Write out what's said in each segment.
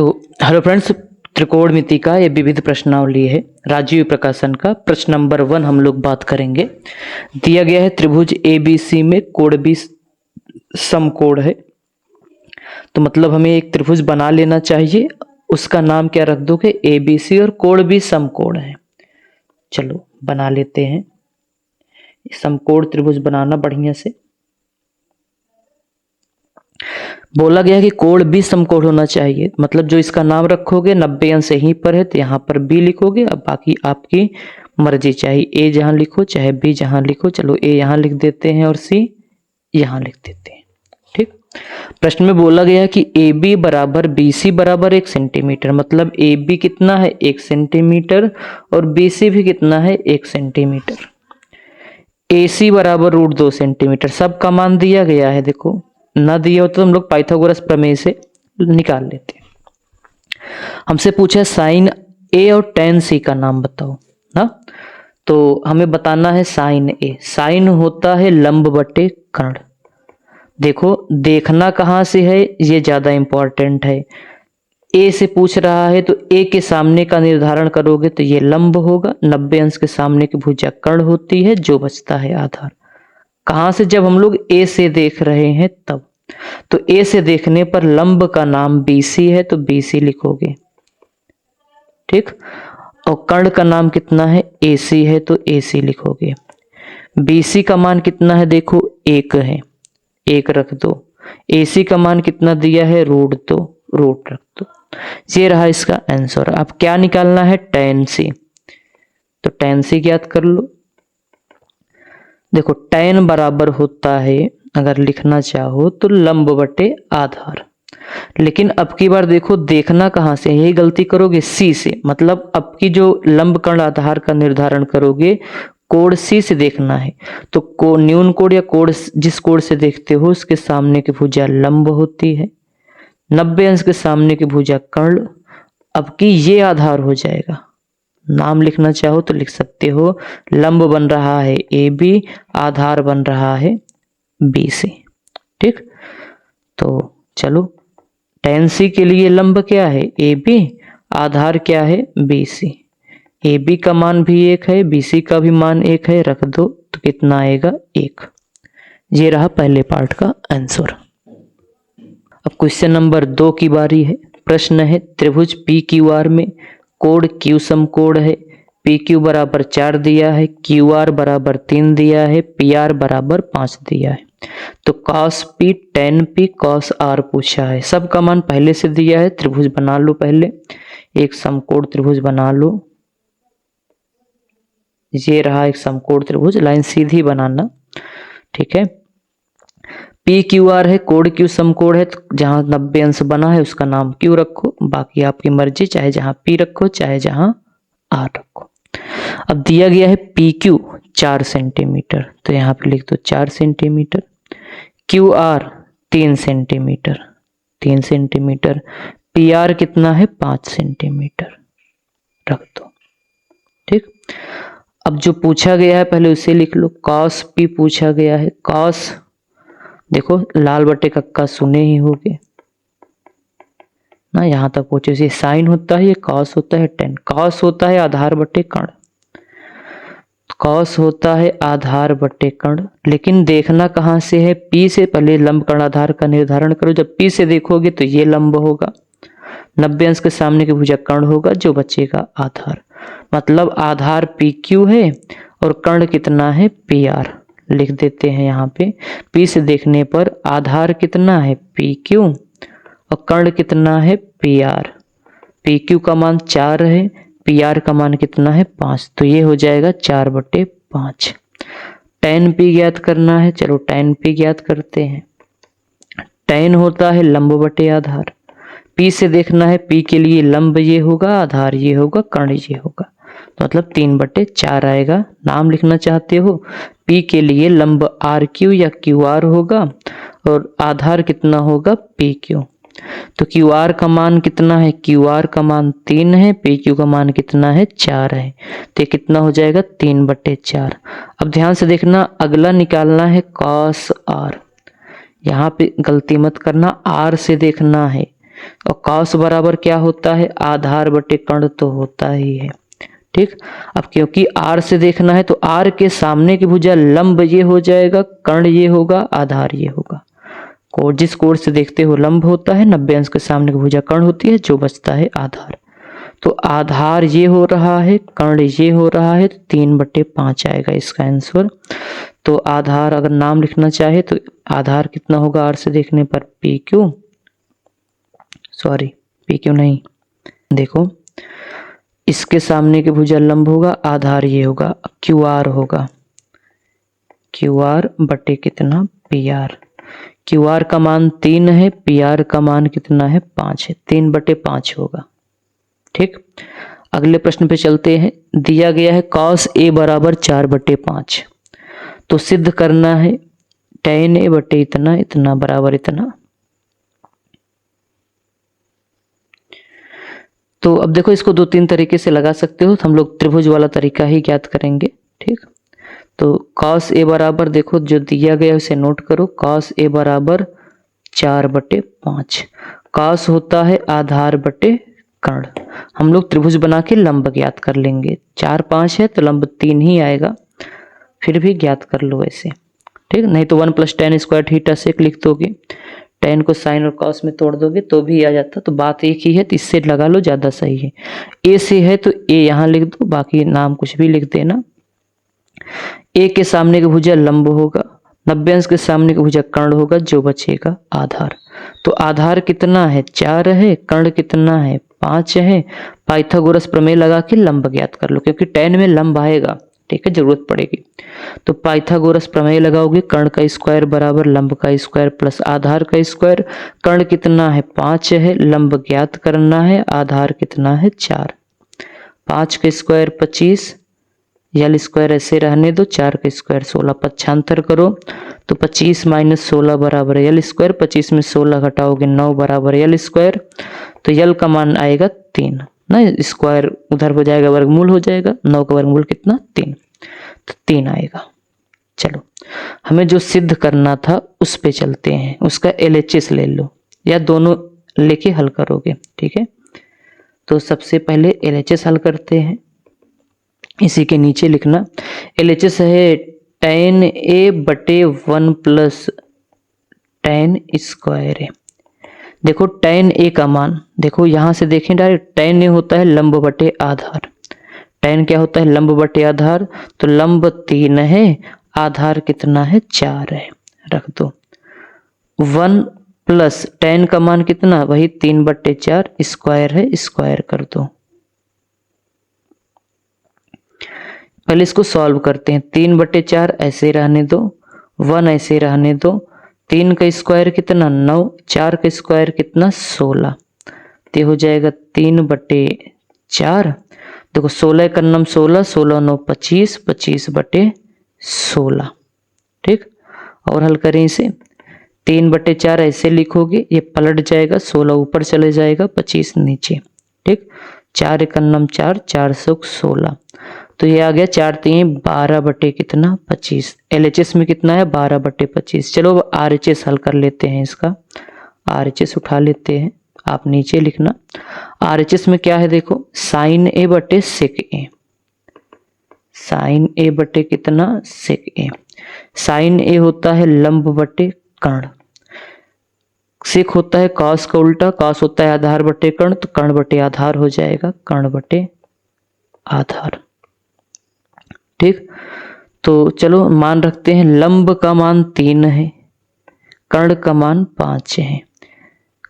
तो hello friends, त्रिकोणमिति का ये विविध प्रश्नावली है राजीव प्रकाशन का। प्रश्न नंबर 1 हम लोग बात करेंगे। दिया गया है त्रिभुज ABC में कोण भी समकोण है। तो मतलब हमें एक त्रिभुज बना लेना चाहिए, उसका नाम क्या रख दोगे, ABC, और कोण भी समकोण है। चलो बना लेते हैं। समकोण त्रिभुज बनाना बढ़िया से। बोला गया कि कोण भी समकोण होना चाहिए, मतलब जो इसका नाम रखोगे 90 अंश यहीं पर है तो यहाँ पर B लिखोगे। अब बाकी आपकी मर्जी, चाहे A जहां लिखो चाहे B जहां लिखो। चलो A यहाँ लिख देते हैं और C यहाँ लिख देते हैं। ठीक। प्रश्न में बोला गया कि AB बराबर BC बराबर 1 सेंटीमीटर, मतलब AB कितना है 1 सेंटीमीटर और BC भी कितना है 1 सेंटीमीटर। AC बराबर √2 सेंटीमीटर, सबका मान दिया गया है। देखो ना दिया हो तो हम लोग पाइथागोरस प्रमेय से निकाल लेते हैं। हमसे पूछा साइन A और tan C का नाम बताओ ना। तो हमें बताना है साइन A। साइन होता है लंब बटे कर्ण। देखो देखना कहाँ से है ये ज्यादा इंपॉर्टेंट है। A से पूछ रहा है तो A के सामने का निर्धारण करोगे तो ये लंब होगा। 90 अंश के सामने की भुजा कर्ण होती है, जो बचता है आधार। कहां से, जब हम लोग A से देख रहे हैं तब। तो A से देखने पर लंब का नाम BC है तो BC लिखोगे। ठीक। और कर्ण का नाम कितना है AC है तो AC लिखोगे। BC का मान कितना है, देखो 1 है, 1 रख दो। AC का मान कितना दिया है √2, रूट रख दो। ये रहा इसका आंसर। अब क्या निकालना है, tan C। तो tan C ज्ञात कर लो। देखो tan बराबर होता है, अगर लिखना चाहो तो लंब बटे आधार। लेकिन अब की बार देखो देखना कहां से, यही गलती करोगे C से। मतलब अब की जो लंब कर्ण आधार का निर्धारण करोगे कोण C से देखना है। तो न्यून कोण या कोण जिस कोण से देखते हो उसके सामने की भुजा लंब होती है। 90 अंश के सामने की भुजा कर्ण। अब की ये आधार हो जाएगा। नाम लिखना चाहो तो लिख सकते हो। लंब बन रहा है AB, आधार बन रहा है BC। ठीक। तो चलो tan C के लिए लंब क्या है AB, आधार क्या है BC। AB का मान भी 1 है, BC का भी मान 1 है, रख दो तो कितना आएगा 1। ये रहा पहले पार्ट का आंसर। अब क्वेश्चन नंबर 2 की बारी है। प्रश्न है त्रिभुज PQR में कोण Q समकोण है। PQ बराबर 4 दिया है, QR बराबर 3 दिया है, PR बराबर 5 दिया है। तो cos P tan P cos R पूछा है। सबका मान पहले से दिया है। त्रिभुज बना लो, पहले एक समकोण त्रिभुज बना लो। ये रहा एक समकोण त्रिभुज, लाइन सीधी बनाना। ठीक है। PQR है, कोण Q समकोण है, तो जहां 90 अंश बना है उसका नाम Q रखो। बाकी आपकी मर्जी, चाहे जहां P रखो चाहे जहां R रखो। अब दिया गया है PQ 4 सेंटीमीटर, तो यहाँ पे लिख दो 4 centimetre. QR 3 centimetre, 3 centimetre. PR कितना है 5 सेंटीमीटर, रख दो। ठीक। अब जो पूछा गया है पहले उसे लिख लो। cos P पूछा गया है। cos देखो लाल बटे कक्का सुने ही होगे ना, यहां तक पहुंचे। ये साइन होता है, ये cos होता है, tan। cos होता है आधार बटे कर्ण, cos होता है आधार बटे कर्ण। लेकिन देखना कहां से है, P से। पहले लंब कर्ण आधार का निर्धारण करो। जब P से देखोगे तो ये लंब होगा, 90 अंश के सामने की भुजा कर्ण होगा, जो बचेगा आधार। मतलब आधार PQ है और कर्ण कितना है PR। लिख देते हैं यहाँ पे। P से देखने पर आधार कितना है PQ और कर्ण कितना है PR। PQ का मान 4 है, PR का मान कितना है 5, तो ये हो जाएगा 4/5। tan P ज्ञात करना है। चलो tan P ज्ञात करते हैं। tan होता है लंब बटे आधार। P से देखना है, P के लिए लंब ये होगा, आधार ये होगा, कर्ण ये होगा, तो मतलब 3/4 आएगा। नाम लिखना चाहते हो, P के लिए लंब RQ या QR होगा और आधार कितना होगा PQ। तो QR का मान कितना है, QR का मान 3 है, PQ का मान कितना है 4 है, तो कितना हो जाएगा 3/4। अब ध्यान से देखना, अगला निकालना है cos R। यहाँ पे गलती मत करना, R से देखना है। और कॉस बराबर क्या होता है, आधार बटे कर्ण तो होता ही है। ठीक, अब क्योंकि आर से देखना है तो आर के सामने की भुजा लंब ये हो जाएगा, कर्ण ये होगा, आधार ये होगा। कोण जिस कोण से देखते हो लंब होता है, 90 अंश के सामने की भुजा कर्ण होती है, जो बचता है आधार। तो आधार ये हो रहा है, कर्ण ये हो रहा है, तो 3/5 आएगा इसका आंसर। तो आधार अगर नाम लिखना चाहे तो आधार कितना होगा आर से देखने पर, P Q, sorry P Q नहीं, देखो इसके सामने की भुजा लंब होगा, आधार ये होगा, क्यू आर होगा, क्यू आर बटे कितना, पी आर। क्यू आर का मान 3 है, पी आर का मान कितना है, 5 है, 3/5 होगा। ठीक, अगले प्रश्न पे चलते हैं। दिया गया है cos a बराबर 4/5, तो सिद्ध करना है tan a बटे इतना इतना बराबर इतना। तो अब देखो इसको 2-3 तरीके से लगा सकते हो, तो हम लोग त्रिभुज वाला तरीका ही ज्ञात करेंगे। ठीक, तो cos a बराबर देखो जो दिया गया है उसे नोट करो, cos a बराबर 4/5। cos होता है आधार बटे कर्ण, हम लोग त्रिभुज बना के लंब ज्ञात कर लेंगे। 4-5 है तो लंब 3 ही आएगा, फिर भी ज्ञात कर लो ऐसे। ठीक, नहीं तो 1 + tan स्क्वायर थीटा सेक लिख दोगे, tan को साइन और cos में तोड़ दोगे तो भी आ जाता। तो बात एक ही है, तो इससे लगा लो, ज़्यादा सही है। a से है तो a यहाँ लिख दो, बाकी नाम कुछ भी लिख देना। a के सामने की भुजा लंब होगा, 90 अंश के सामने की भुजा कर्ण होगा, जो बचेगा आधार। तो आधार कितना है, 4 है, कर्ण कितना है, 5 है। पाइथागोरस प्रमेय लगा के लंब ज्ञात कर लो, क्योंकि tan में लंब आएगा, ठीक है, जरूरत पड़ेगी। तो पाइथागोरस प्रमेय लगाओगे, कर्ण का स्क्वायर बराबर लंब का स्क्वायर प्लस आधार का स्क्वायर। कर्ण कितना है, 5 है, लंब ज्ञात करना है, आधार कितना है, 4। 5 का स्क्वायर 25, यल स्क्वायर ऐसे रहने दो, 4 का स्क्वायर 16, पक्षांतर करो तो 25 - 16 बराबर यल स्क्वायर, 25 में 16 घटाओगे 9 बराबर यल स्क्वायर। तो यल का मान आएगा 3 ना, स्क्वायर उधर हो जाएगा, वर्गमूल हो जाएगा, 9 का वर्गमूल कितना, 3, तो 3 आएगा। चलो हमें जो सिद्ध करना था उस पे चलते हैं, उसका LHS ले लो या दोनों लेके हल करोगे। ठीक है, तो सबसे पहले LHS हल करते हैं। इसी के नीचे लिखना LHS है tan a बटे 1 + tan स्क्वायर है। देखो tan a का मान, देखो यहां से देखें डायरेक्ट, tan a होता है लंब बटे आधार। tan क्या होता है, लंब बटे आधार, तो लंब 3 है, आधार कितना है, 4 है, रख दो। 1 + tan का मान कितना, वही 3/4, स्क्वायर है, स्क्वायर कर दो। पहले इसको सॉल्व करते हैं। 3/4 ऐसे रहने दो, 1 ऐसे रहने दो, 3 का स्क्वायर कितना, 9, 4 का स्क्वायर कितना, 16, तो हो जाएगा 3/4। देखो 16 का नम 16, 16 9 25, 25/16। ठीक, और हल करें इसे, 3/4 ऐसे लिखोगे, ये पलट जाएगा, 16 ऊपर चले जाएगा, 25 नीचे। ठीक, 4 का नम 4, 4 से 16, तो ये आ गया 4 3 12 बटे कितना, 25। LHS में कितना है, 12/25। चलो RHS हल कर लेते हैं, इसका RHS उठा लेते हैं, आप नीचे लिखना। RHS में क्या है, देखो sin a बटे sec a, sin a बटे कितना, sec a। sin a होता है लंब बटे कर्ण, sec होता है cos का उल्टा, cos होता है आधार बटे कर्ण, तो कर्ण बटे आधार हो जाएगा, कर्ण बटे आधार। ठीक, तो चलो मान रखते हैं, लंब का मान 3 है, कर्ण का मान 5 है,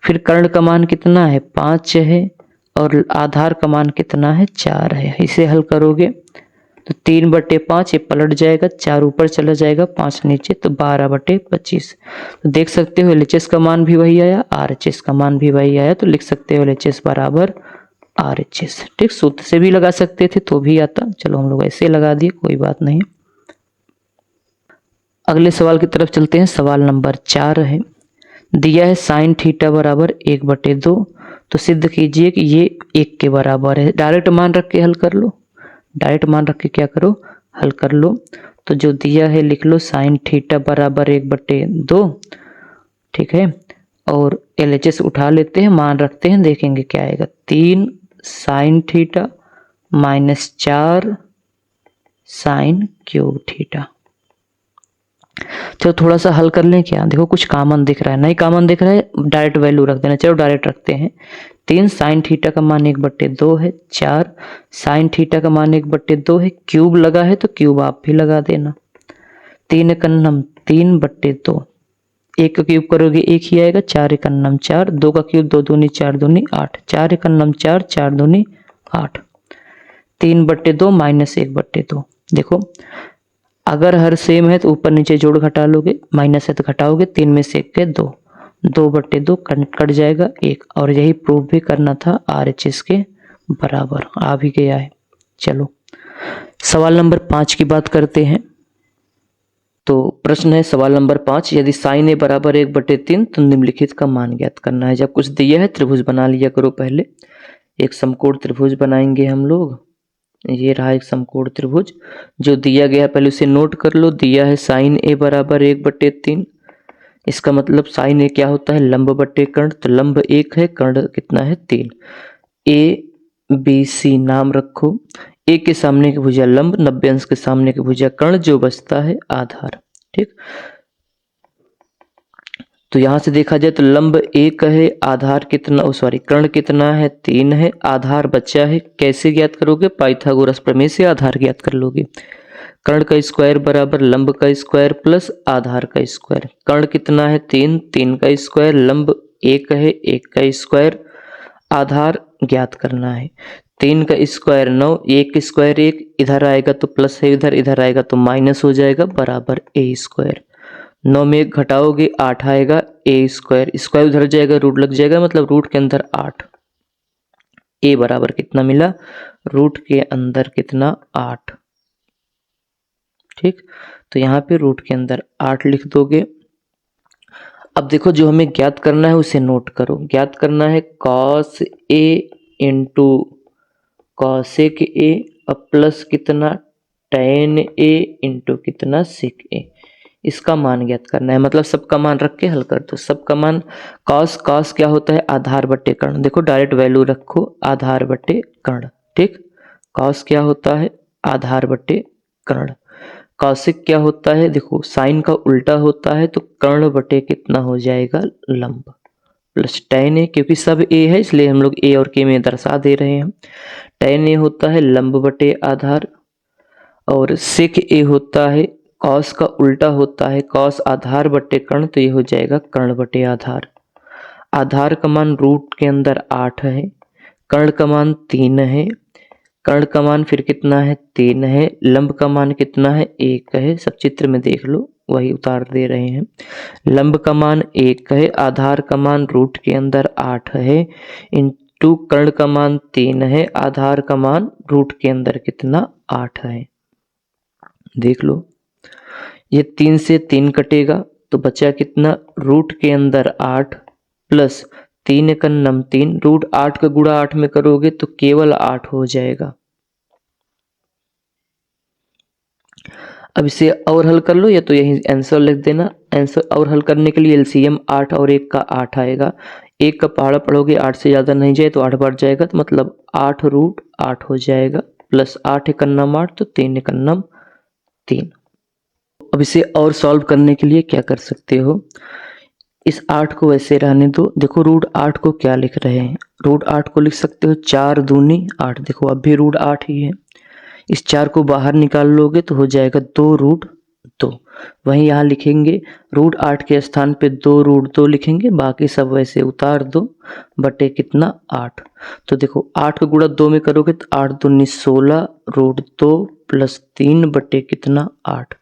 फिर कर्ण का मान कितना है, 5 है, और आधार का मान कितना है, 4 है। इसे हल करोगे तो 3/5 ये पलट जाएगा, 4 ऊपर चला जाएगा, 5 नीचे, तो 12/25। तो देख सकते हो LHS का मान भी वही आया, RHS का मान भी वही आया, तो लिख सकते हो LHS बराबर RHS। ठीक, सूत्र से भी लगा सकते थे तो भी आता, चलो हम लोग ऐसे लगा दिए, कोई बात नहीं। अगले सवाल की तरफ चलते हैं। सवाल नंबर 4 है, दिया है sin थीटा बराबर 1/2, तो सिद्ध कीजिए कि ये 1 के बराबर है। डायरेक्ट मान रख के हल कर लो, डायरेक्ट मान रख के क्या करो, हल कर लो। तो जो दिया है लिख लो sin थीटा बराबर 1/2, ठीक है, और LHS उठा लेते हैं, मान रखते हैं, देखेंगे क्या आएगा। 3 sine theta minus 4 sine cube theta. चलो थोड़ा सा हल कर लें क्या। देखो कुछ कॉमन दिख रहा है, नहीं कॉमन दिख रहा है डायरेक्ट वैल्यू रख देना। चलो डायरेक्ट रखते हैं। 3 साइन थीटा का मान 1/2 है, 4 साइन थीटा का मान 1/2 है, क्यूब लगा है तो क्यूब आप भी लगा देना। 3 एकन्नम 3/2, 1 का क्यूब करोगे 1 ही आएगा, 4 एकन्नम 4, 2 का क्यूब 2 दूनी 4 दूनी 8, 4 एकन्नम 4, 4 दूनी 8, 3/2 माइनस 1/2। देखो अगर हर सेम है तो ऊपर नीचे जोड़ घटा लोगे, माइनस है तो घटाओगे, 3 में से 1 के 2, 2/2 कट जाएगा 1। और यही प्रूव भी करना था RHS के बराबर, आ भी गया है। चलो सवाल नंबर 5 की बात करते हैं। तो प्रश्न है सवाल नंबर 5, यदि साइन ए बराबर 1/3 तो निम्नलिखित का मान ज्ञात करना है। जब कुछ दिया है त्रिभुज बना लिया करो। पहले एक समकोण त्रिभुज बनाएंगे हम लोग। ये रहा एक समकोण त्रिभुज जो दिया गया है, पहले उसे नोट कर लो। दिया है साइन ए बराबर 1/3। इसका मतलब साइन ए क्या होता है, लंब बटे कर्ण। तो लंब 1 है, कर्ण कितना है 3। ABC नाम रखो। ए के सामने की भुजा लंब, 90 अंश के सामने की भुजा कर्ण, जो बचता है आधार। ठीक, तो यहां से देखा जाए तो लंब 1 है, आधार कितना, कर्ण कितना है 3 है, आधार बचा है। कैसे ज्ञात करोगे, पाइथागोरस प्रमेय से आधार ज्ञात कर लोगे। कर्ण का स्क्वायर बराबर लंब का स्क्वायर प्लस आधार का स्क्वायर। कर्ण कितना है 3, 3 का स्क्वायर, लंब 1 है, 1 का स्क्वायर, आधार ज्ञात करना है। 3 का स्क्वायर 9, 1 स्क्वायर 1, इधर आएगा तो प्लस है, इधर आएगा तो माइनस हो जाएगा, बराबर a स्क्वायर। 9 में 1 घटाओगे 8 आएगा, a स्क्वायर, स्क्वायर उधर जाएगा रूट लग जाएगा, मतलब रूट के अंदर 8। a बराबर कितना मिला, रूट के अंदर कितना 8। ठीक, तो यहाँ पे रूट के अंदर 8 लिख दोगे। अब देखो जो हमें ज्ञात करना है उसे नोट करो। ज्ञात करना है cos a into cosec a और प्लस कितना tan a इंटू कितना sec a। इसका मान ज्ञात करना है, मतलब सबका मान रख के हल कर दो। सबका मान cos क्या होता है, आधार बटे कर्ण। देखो डायरेक्ट वैल्यू रखो, आधार बटे कर्ण। ठीक, cos क्या होता है, आधार बटे कर्ण। कौशिक क्या होता है, देखो साइन का उल्टा होता है, तो कर्ण बटे कितना हो जाएगा, लंब, प्लस tan a, क्योंकि सब a है इसलिए हम लोग a और k में दर्शा दे रहे हैं। tan a होता है लंब बटे आधार, और sec a होता है cos का उल्टा होता है, cos आधार बटे कर्ण, तो ये हो जाएगा कर्ण बटे आधार। आधार का मान रूट के अंदर 8 है, कर्ण का मान 3 है, कर्ण का मान फिर कितना है 3 है, लंब का मान कितना है 1 है। सब चित्र में देख लो, वही उतार दे रहे हैं। लंब का मान 1 है, आधार का मान रूट के अंदर 8 है, इंटू कर्ण का मान 3 है, आधार का मान रूट के अंदर कितना 8 है। देख लो, ये 3 से 3 कटेगा तो बचा कितना, रूट के अंदर 8 प्लस 3 एकन्नम 3, रूट 8 का गुणा 8 में करोगे तो केवल 8 हो जाएगा। अब इसे और हल कर लो, या तो यही आंसर लिख देना। आंसर और हल करने के लिए एलसीएम 8 और 1 का 8 आएगा। 1 का पहाड़ा पढ़ोगे 8 से ज़्यादा नहीं जाए तो 8 बढ़ जाएगा, तो मतलब 8 रूट 8 हो जाएगा, प्लस 8 एकन्नम 8, तो 3 एकन्नम 3। अब इसे और सॉल्व करने के लिए क्या कर सकते हो, इस 8 को वैसे रहने दो। देखो रूट 8 को क्या लिख रहे हैं, रूट 8 को लिख सकते हो 4 दूनी 8। देखो अब भी रूट 8 ही है, इस 4 को बाहर निकाल लोगे तो हो जाएगा 2 रूट 2। वहीं यहाँ लिखेंगे रूट 8 के स्थान पे 2 रूट 2 लिखेंगे, बाकी सब वैसे उतार दो, बटे कितना 8। तो देखो 8 का गुणा 2 में करोगे तो 8 दूनी 16 रूट 2 प्लस 3 बटे कितना 8।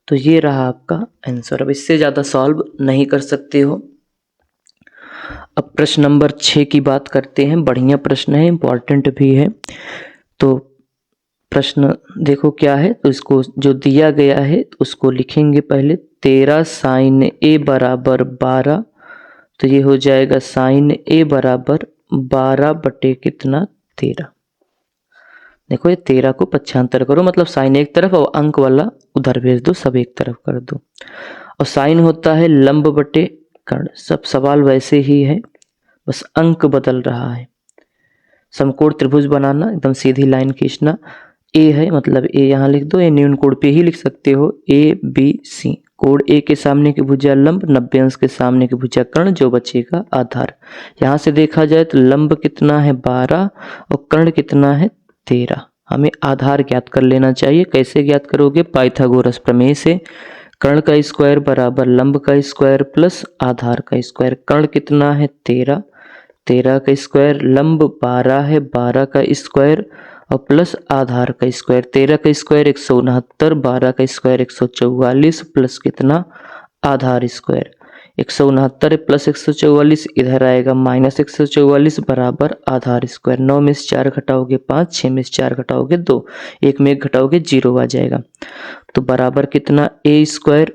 तो ये रहा आपका आंसर। अब इससे ज़्यादा सॉल्व नहीं कर सकते हो। अब प्रश्न नंबर 6 की बात करते हैं। बढ़िया प्रश्न है, इम्पॉर्टेंट भी है। तो प्रश्न देखो क्या है, तो इसको जो दिया गया है उसको लिखेंगे पहले। 13 साइन ए बराबर 12, तो ये हो जाएगा साइन ए बराबर 12 बटे कितना 13। देखो ये 13 को पक्षांतर करो, मतलब साइन एक तरफ और अंक वाला उधर भेज दो, सब एक तरफ कर दो। और साइन होता है लंब बटे कर्ण। सब सवाल वैसे ही है, बस अंक बदल रहा है। समकोण त्रिभुज बनाना, एकदम सीधी लाइन खींचना। ए है मतलब ए यहाँ लिख दो, या न्यून कोण पे ही लिख सकते हो, ए बी सी। कोण ए के सामने की भुजा लंब, 90 अंश के सामने की भुजा कर्ण, जो बचेगा आधार। यहाँ से देखा जाए तो लंब कितना है 12 और कर्ण कितना है 13। हमें आधार ज्ञात कर लेना चाहिए। कैसे ज्ञात करोगे? पाइथागोरस प्रमेय से। कर्ण का स्क्वायर बराबर लंब का स्क्वायर प्लस आधार का स्क्वायर। कर्ण कितना है 13, 13 का स्क्वायर, लंब 12 है, 12 का स्क्वायर और प्लस आधार का स्क्वायर। 13 का स्क्वायर 169, 12 का स्क्वायर 144 प्लस कितना आधार स्क्वायर। 169 प्लस 144 इधर आएगा माइनस 144 बराबर आधार स्क्वायर। 9 में से 4 घटाओगे 5, 6 में से 4 घटाओगे 2, 1 में 1 घटाओगे 0 आ जाएगा। तो बराबर कितना ए स्क्वायर।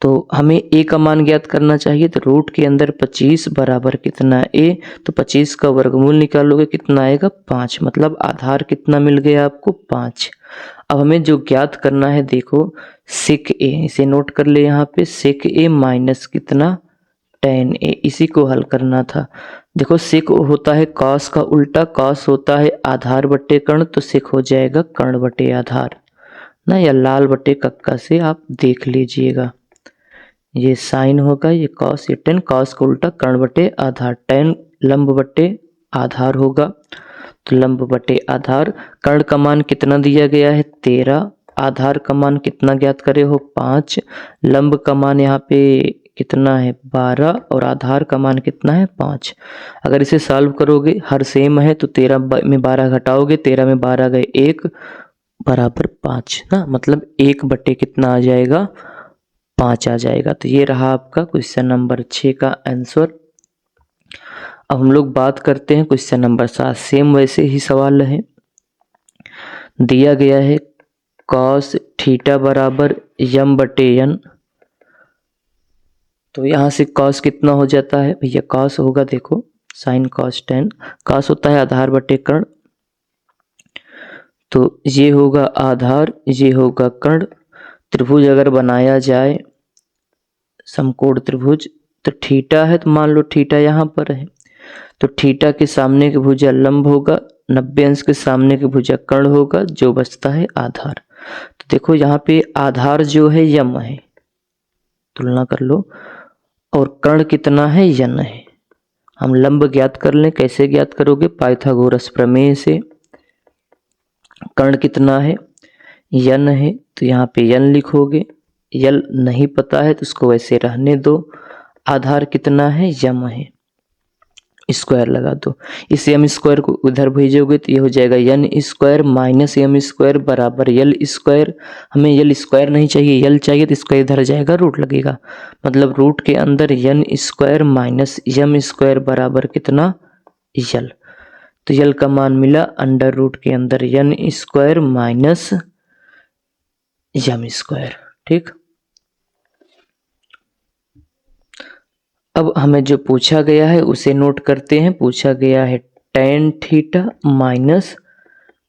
तो हमें ए का मान ज्ञात करना चाहिए, तो रूट के अंदर 25 बराबर कितना ए, तो 25 का वर्गमूल निकालोगे कितना आएगा 5, मतलब आधार कितना मिल गया आपको 5। अब हमें जो ज्ञात करना है देखो सेक ए, इसे नोट कर ले यहाँ पे, सेक ए माइनस कितना tan ए, इसी को हल करना था। देखो सेक होता है कॉस का उल्टा, कॉस होता है आधार बटे कर्ण, तो सेक हो जाएगा कर्ण बटे आधार ना, या लाल बटे कक्का से आप देख लीजिएगा। ये साइन होगा, ये कॉस, ये टेन, कॉस का उल्टा कर्ण बटे आधार, टेन लंब बटे आधार होगा, तो लंब बटे आधार। कर्ण का मान कितना दिया गया है 13, आधार का मान कितना ज्ञात करे हो 5, लंब का मान यहाँ पे कितना है 12 और आधार का मान कितना है 5। अगर इसे सॉल्व करोगे हर सेम है तो 13 में 12 घटाओगे, 13 में 12 गए 1 बराबर 5 ना, मतलब 1 बटे कितना आ जाएगा 5 आ जाएगा। तो ये रहा आपका क्वेश्चन नंबर 6 का आंसर। अब हम लोग बात करते हैं क्वेश्चन नंबर 7। सेम वैसे ही सवाल है, दिया गया है कॉस थीटा बराबर यम बटे एन। तो यहाँ से कॉस कितना हो जाता है भैया, कॉस होगा देखो साइन कॉस टेन, कॉस होता है आधार बटे कर्ण, तो ये होगा आधार, ये होगा कर्ण। त्रिभुज अगर बनाया जाए समकोण त्रिभुज, तो थीटा है तो मान लो थीटा यहाँ पर है, तो थीटा के सामने की भुजा लंब होगा, 90 अंश के सामने की भुजा कर्ण होगा, जो बचता है आधार। तो देखो यहाँ पे आधार जो है यम है, तुलना कर लो, और कर्ण कितना है यन है। हम लंब ज्ञात कर लें, कैसे ज्ञात करोगे? पाइथागोरस प्रमेय से। कर्ण कितना है यन है, तो यहाँ पे यन लिखोगे, यल नहीं पता है तो उसको वैसे रहने दो। आधार कितना है यम है, स्क्वायर लगा दो, इस यम स्क्वायर को उधर भेजोगे तो ये हो जाएगा n square minus m square बराबर यल स्क्वायर। हमें यल स्क्वायर नहीं चाहिए, यल चाहिए, तो इसका इधर जाएगा रूट लगेगा, मतलब रूट के अंदर यन स्क्वायर माइनस यम स्क्वायर बराबर कितना यल। तो यल का मान मिला अंडर रूट के अंदर यन स्क्वायर माइनस यम स्क्वायर। ठीक, अब हमें जो पूछा गया है उसे नोट करते हैं। पूछा गया है tan theta minus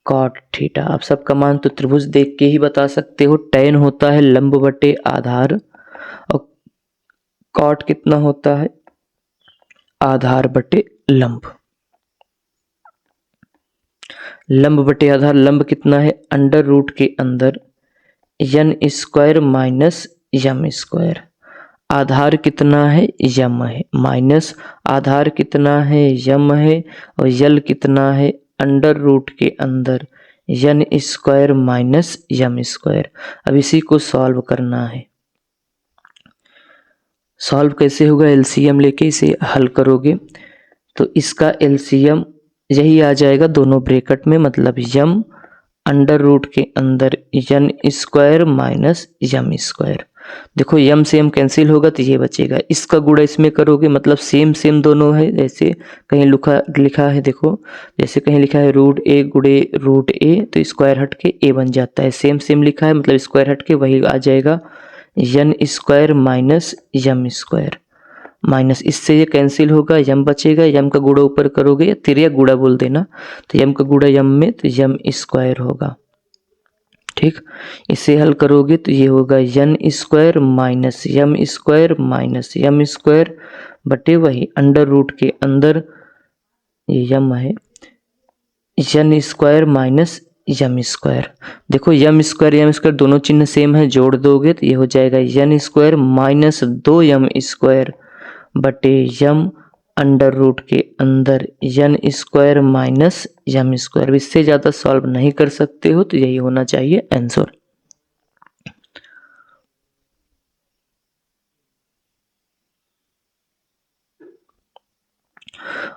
cot theta. आप सबका मान तो त्रिभुज देख के ही बता सकते हो। tan होता है लंब बटे आधार और कॉट कितना होता है आधार बटे लंब। लंब बटे आधार, लंब कितना है अंडर रूट के अंदर यन स्क्वायर माइनस यम स्क्वायर। आधार कितना है यम है, माइनस आधार कितना है यम है, और यल कितना है अंडर रूट के अंदर यन स्क्वायर माइनस यम स्क्वायर। अब इसी को सॉल्व करना है। सॉल्व कैसे होगा? एलसीएम लेके इसे हल करोगे तो इसका एलसीएम यही आ जाएगा दोनों ब्रैकेट में, मतलब यम अंडर रूट के अंदर यन स्क्वायर माइनस यम स्क्वायर। देखो यम से यम कैंसिल होगा तो ये बचेगा, इसका गुणा इसमें करोगे, मतलब सेम सेम दोनों है। जैसे कहीं लिखा है देखो, जैसे कहीं लिखा है रूट ए गुणे रूट ए, तो स्क्वायर हट के ए बन जाता है। सेम सेम लिखा है मतलब स्क्वायर हट के वही आ जाएगा n square minus m square, minus इससे ये कैंसिल होगा, यम बचेगा, यम का गुणा ऊपर करोगे या तिरिया गुणा बोल देना, तो यम का गुणा यम में, तो यम स्क्वायर होगा। ठीक, इसे हल करोगे तो ये होगा n square minus m square minus m square बटे वही अंडर रूट के अंदर ये यम है n square minus m square. देखो यम स्क्वायर दोनों चिन्ह सेम है, जोड़ दोगे तो ये हो जाएगा n square minus 2m square बटे यम अंडर रूट के अंदर n square minus m square. इससे ज़्यादा सॉल्व नहीं कर सकते हो तो यही होना चाहिए आंसर।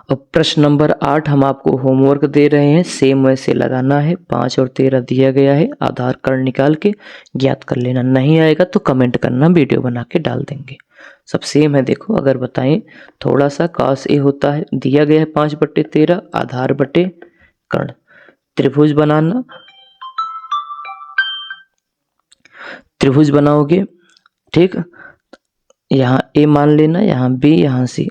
अब प्रश्न नंबर 8 हम आपको होमवर्क दे रहे हैं, सेम वैसे लगाना है। 5 और 13 दिया गया है, आधार कार्ड निकाल के ज्ञात कर लेना। नहीं आएगा तो कमेंट करना, वीडियो बना के डाल देंगे। सब सेम है। देखो अगर बताएं थोड़ा सा cos A होता है, दिया गया है 5/13 आधार बटे कर्ण। त्रिभुज बनाना, त्रिभुज बनाओगे ठीक, यहाँ A मान लेना, यहाँ B, यहाँ C।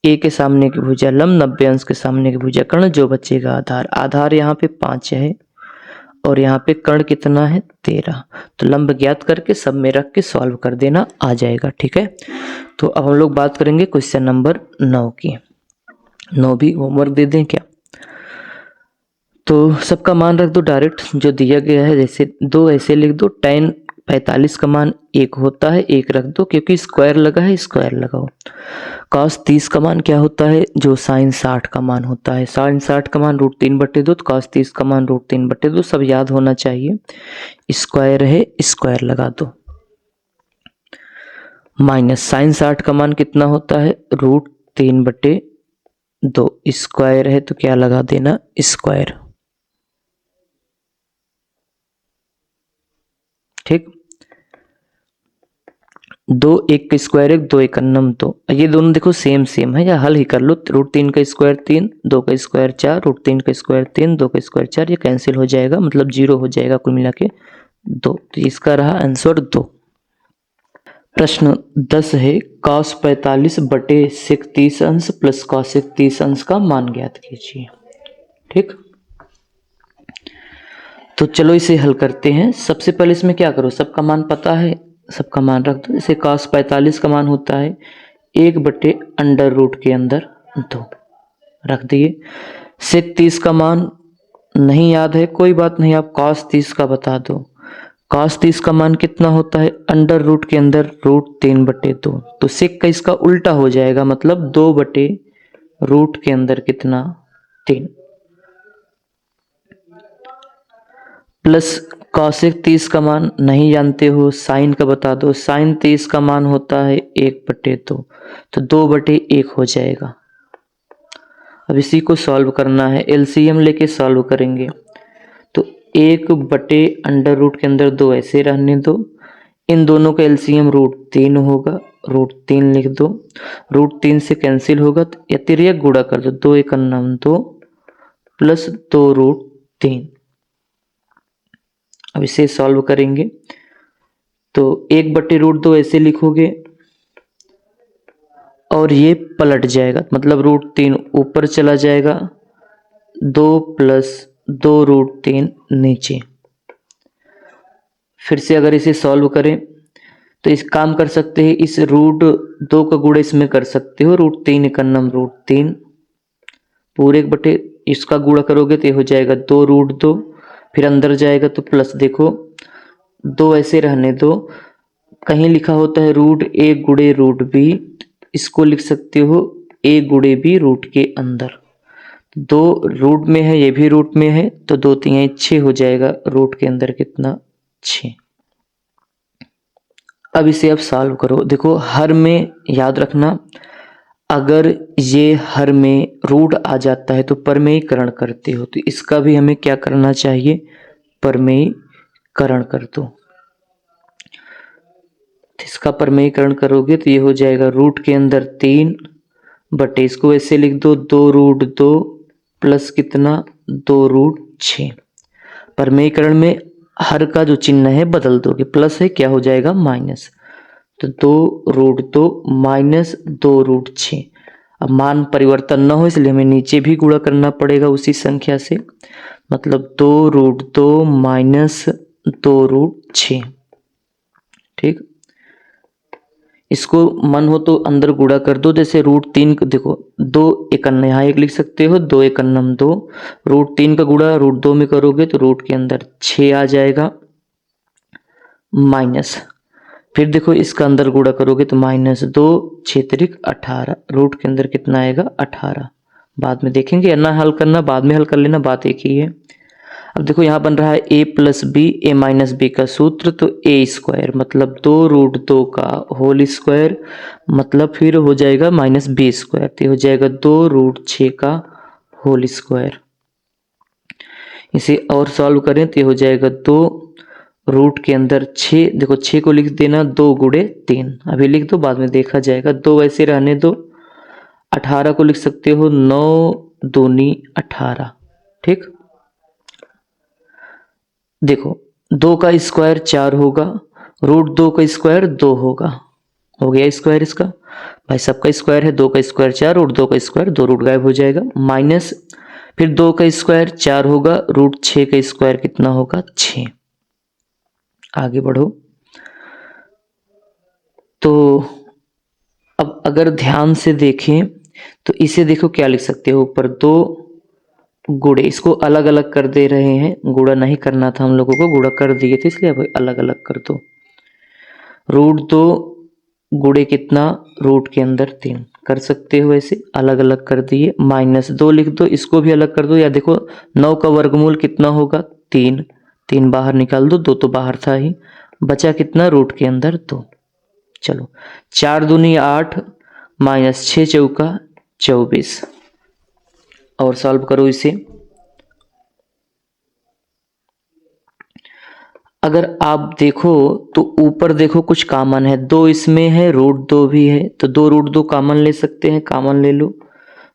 A के सामने की भुजा लंब, 90 अंश के सामने की भुजा कर्ण, जो बचेगा आधार। आधार यहाँ पे 5 है और यहाँ पे कर्ण कितना है 13। तो लंब ज्ञात करके सब में रख के सॉल्व कर देना, आ जाएगा। ठीक है, तो अब हम लोग बात करेंगे क्वेश्चन नंबर 9 की। 9 भी होमवर्क दे दें क्या? तो सबका मान रख दो डायरेक्ट जो दिया गया है, जैसे 2 ऐसे लिख दो। tan 45 का मान 1 होता है, 1 रख दो क्योंकि स्क्वायर लगा है, स्क्वायर लगाओ। cos 30 का मान क्या होता है? जो sin 60 का मान होता है। sin 60 का मान √3/2, तो cos 30 का मान √3/2 सब याद होना चाहिए। स्क्वायर है, स्क्वायर लगा दो। माइनस sin 60 का मान कितना होता है? √3/2। स्क्वायर है तो क्या लगा देना? स्क्वायर। ठीक, 2 1 का स्क्वायर 1, 2 1 अन्नम 2। ये दोनों देखो सेम सेम है, या हल ही कर लो। √3 का स्क्वायर 3, 2 का स्क्वायर 4, √3 का स्क्वायर 3, 2 का स्क्वायर 4, ये कैंसिल हो जाएगा, मतलब 0 हो जाएगा कुल मिला के 2। तो इसका रहा आंसर 2। प्रश्न 10 है, cos 45 बटे sec 30 अंश प्लस cosec 30 अंश का मान ज्ञात कीजिए। ठीक, तो चलो इसे हल करते हैं। सबसे पहले इसमें क्या करो, सबका मान पता है, सबका मान रख दो। जैसे cos 45 का मान होता है 1/अंडर रूट के अंदर 2, रख दिए। sec 30 का मान नहीं याद है, कोई बात नहीं, आप cos 30 का बता दो। cos 30 का मान कितना होता है? अंडर रूट के अंदर √3/2। तो sec का इसका उल्टा हो जाएगा, मतलब 2/रूट के अंदर कितना? 3 प्लस cosec 30 का मान नहीं जानते हो, साइन का बता दो। sin 30 का मान होता है 1/2, तो 2/1 हो जाएगा। अब इसी को सॉल्व करना है, एलसीएम लेके सॉल्व करेंगे। तो 1/अंडर रूट के अंदर 2 ऐसे रहने दो। इन दोनों का एलसीएम √3 होगा, √3 लिख दो। √3 से कैंसिल होगा तो या तिर्यक गुणा कर दो, 2 1 2 प्लस 2√3। अब इसे सॉल्व करेंगे तो 1/√2 ऐसे लिखोगे और ये पलट जाएगा, मतलब √3 ऊपर चला जाएगा, 2 प्लस 2√3 नीचे। फिर से अगर इसे सॉल्व करें तो इस काम कर सकते हैं, इस √2 का गुणा इसमें कर सकते हो। √3 1 √3 पूरे 1/, इसका गुणा करोगे तो ये हो जाएगा 2√2। फिर अंदर जाएगा तो प्लस, देखो 2 ऐसे रहने दो। कहीं लिखा होता है √a गुणे √b, इसको लिख सकते हो a गुणे b रूट के अंदर। 2 रूट में है, ये भी रूट में है, तो 2 3 6 हो जाएगा। रूट के अंदर कितना? 6। अब इसे अब सॉल्व करो। देखो हर में याद रखना, अगर ये हर में रूट आ जाता है तो परमेयीकरण करते हो, तो इसका भी हमें क्या करना चाहिए? परमेयीकरण कर दो। इसका परमेयीकरण करोगे तो ये हो जाएगा रूट के अंदर 3 बटे, इसको ऐसे लिख दो 2√2 प्लस कितना? 2√6। परमेयीकरण में हर का जो चिन्ह है बदल दोगे, प्लस है क्या हो जाएगा? माइनस। तो 2√2 माइनस 2√6। अब मान परिवर्तन न हो इसलिए हमें नीचे भी गुणा करना पड़ेगा उसी संख्या से, मतलब 2√2 माइनस 2√6। ठीक, इसको मन हो तो अंदर गुणा कर दो, जैसे √3 देखो 2 यहाँ एक लिख सकते हो, 2 2, √3 का गुणा √2 में करोगे तो रूट के अंदर 6 आ जाएगा, माइनस, फिर देखो इसका अंदर गुणा करोगे तो -2 6 18, रूट के अंदर कितना आएगा 18। बाद में देखेंगे, या ना हल करना बाद में हल कर लेना, बात एक ही है। अब देखो यहाँ बन रहा है a+b, a-b का सूत्र, तो a² मतलब 2√2 का होल स्क्वायर, मतलब फिर हो जाएगा -b², तो हो जाएगा 2√6 का होल स्क्वायर। इसे और सॉल्व करें तो हो जाएगा 2 रूट के अंदर 6, देखो 6 को लिख देना 2 गुणे 3, अभी लिख दो बाद में देखा जाएगा, 2 वैसे रहने दो। 18 को लिख सकते हो 9 दूनी 18। ठीक, देखो 2 का स्क्वायर 4 होगा, √2 का स्क्वायर 2 होगा, हो गया स्क्वायर इसका, भाई सबका स्क्वायर है, 2 का स्क्वायर 4, √2 का स्क्वायर 2, रूट गायब हो जाएगा, माइनस, फिर 2 का स्क्वायर 4 होगा, √6 का स्क्वायर कितना होगा 6। आगे बढ़ो, तो अब अगर ध्यान से देखें तो इसे देखो क्या लिख सकते हो, ऊपर 2 गुणे, इसको अलग अलग कर दे रहे हैं, गुणा नहीं करना था हम लोगों को, गुणा कर दिए थे इसलिए अब अलग अलग कर दो। √2 गुणे कितना, रूट के अंदर 3 कर सकते हो, ऐसे अलग अलग कर दिए, -2 लिख दो, इसको भी अलग कर दो, या देखो 9 का वर्गमूल कितना होगा 3, 3 बाहर निकाल दो, 2 तो बाहर था ही, बचा कितना रूट के अंदर 2। चलो 4 दूनी 8, -6 चौका 24, और सॉल्व करो इसे। अगर आप देखो तो ऊपर देखो कुछ कॉमन है, 2 इसमें है, √2 भी है, तो 2√2 कॉमन ले सकते हैं, कॉमन ले लो,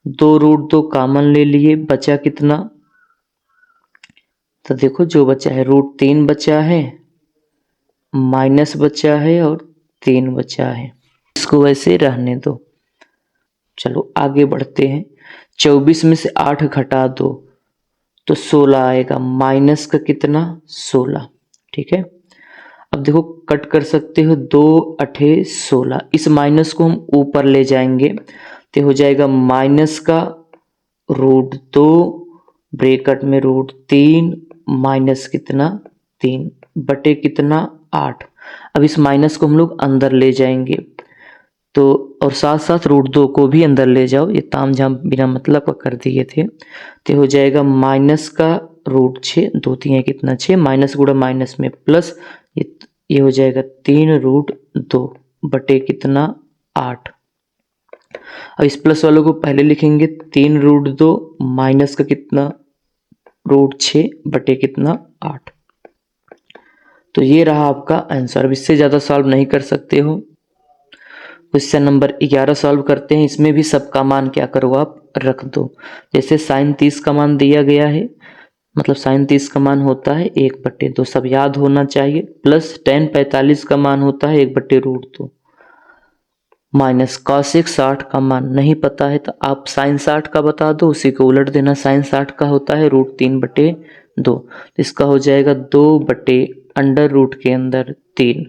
2√2 कॉमन ले लिए, बचा कितना, तो देखो जो बचा है √3 बचा है, माइनस बचा है और 3 बचा है, इसको वैसे रहने दो। चलो आगे बढ़ते हैं, 24 में से 8 घटा दो तो 16 आएगा, माइनस का कितना 16। ठीक है, अब देखो कट कर सकते हो, 2 8 16, इस माइनस को हम ऊपर ले जाएंगे तो हो जाएगा माइनस का √2 ब्रैकेट में √3 माइनस कितना 3 बटे कितना 8। अब इस माइनस को हम लोग अंदर ले जाएंगे, तो और साथ साथ √2 को भी अंदर ले जाओ, ये ताम झाम बिना मतलब का कर दिए थे, तो हो जाएगा माइनस का √6, 2 3 कितना 6, माइनस गुणा माइनस में प्लस, ये हो जाएगा 3√2 बटे कितना 8। अब इस प्लस वालों को पहले लिखेंगे, 3√2 माइनस का कितना √6 बटे कितना 8। तो ये रहा आपका आंसर, अब इससे ज़्यादा सॉल्व नहीं कर सकते हो। क्वेश्चन नंबर 11 सॉल्व करते हैं, इसमें भी सबका मान क्या करो आप रख दो, जैसे sin 30 का मान दिया गया है, मतलब sin 30 का मान होता है 1/2, सब याद होना चाहिए, प्लस tan 45 का मान होता है 1/√2, माइनस cos 60 का मान नहीं पता है तो आप sin 60 का बता दो, उसी को उलट देना, sin 60 का होता है √3/2, तो इसका हो जाएगा 2/√√ के अंदर 3,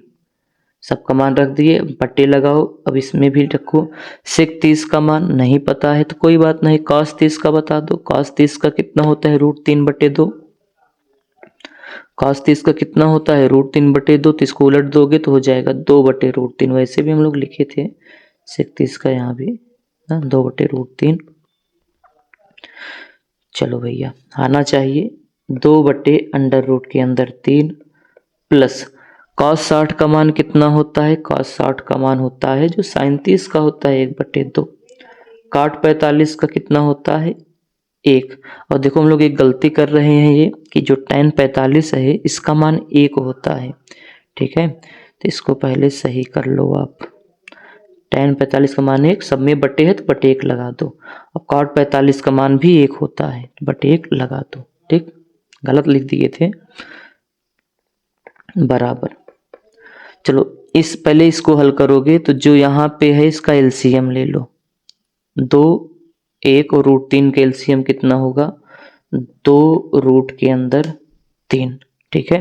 सबका मान रख दिए, बट्टे लगाओ, अब इसमें भी रखो। sec 30 का मान नहीं पता है तो कोई बात नहीं, cos 30 का बता दो, cos 30 का कितना होता है √3/2, cos 30 का कितना होता है √3/2, तो इसको उलट दोगे तो हो जाएगा 2/√3, वैसे भी हम लोग लिखे थे sec 30 का, यहाँ भी 2/√3। चलो भैया आना चाहिए, 2/√√ के अंदर 3 प्लस cos 60 का मान कितना होता है, cos 60 का मान होता है जो sin 30 का होता है 1/2, cot 45 का कितना होता है 1, और देखो हम लोग एक गलती कर रहे हैं ये कि जो tan 45 है इसका मान 1 होता है। ठीक है, तो इसको पहले सही कर लो आप, tan 45 का मान 1, सब में बटे है तो बटे 1 लगा दो, अब cot 45 का मान भी 1 होता है, बटे 1 लगा दो। ठीक, गलत लिख दिए थे, बराबर। चलो इस पहले इसको हल करोगे तो जो यहाँ पे है इसका एलसीएम ले लो, 2 1 और √3 का एलसीएम कितना होगा 2 रूट के अंदर 3। ठीक है,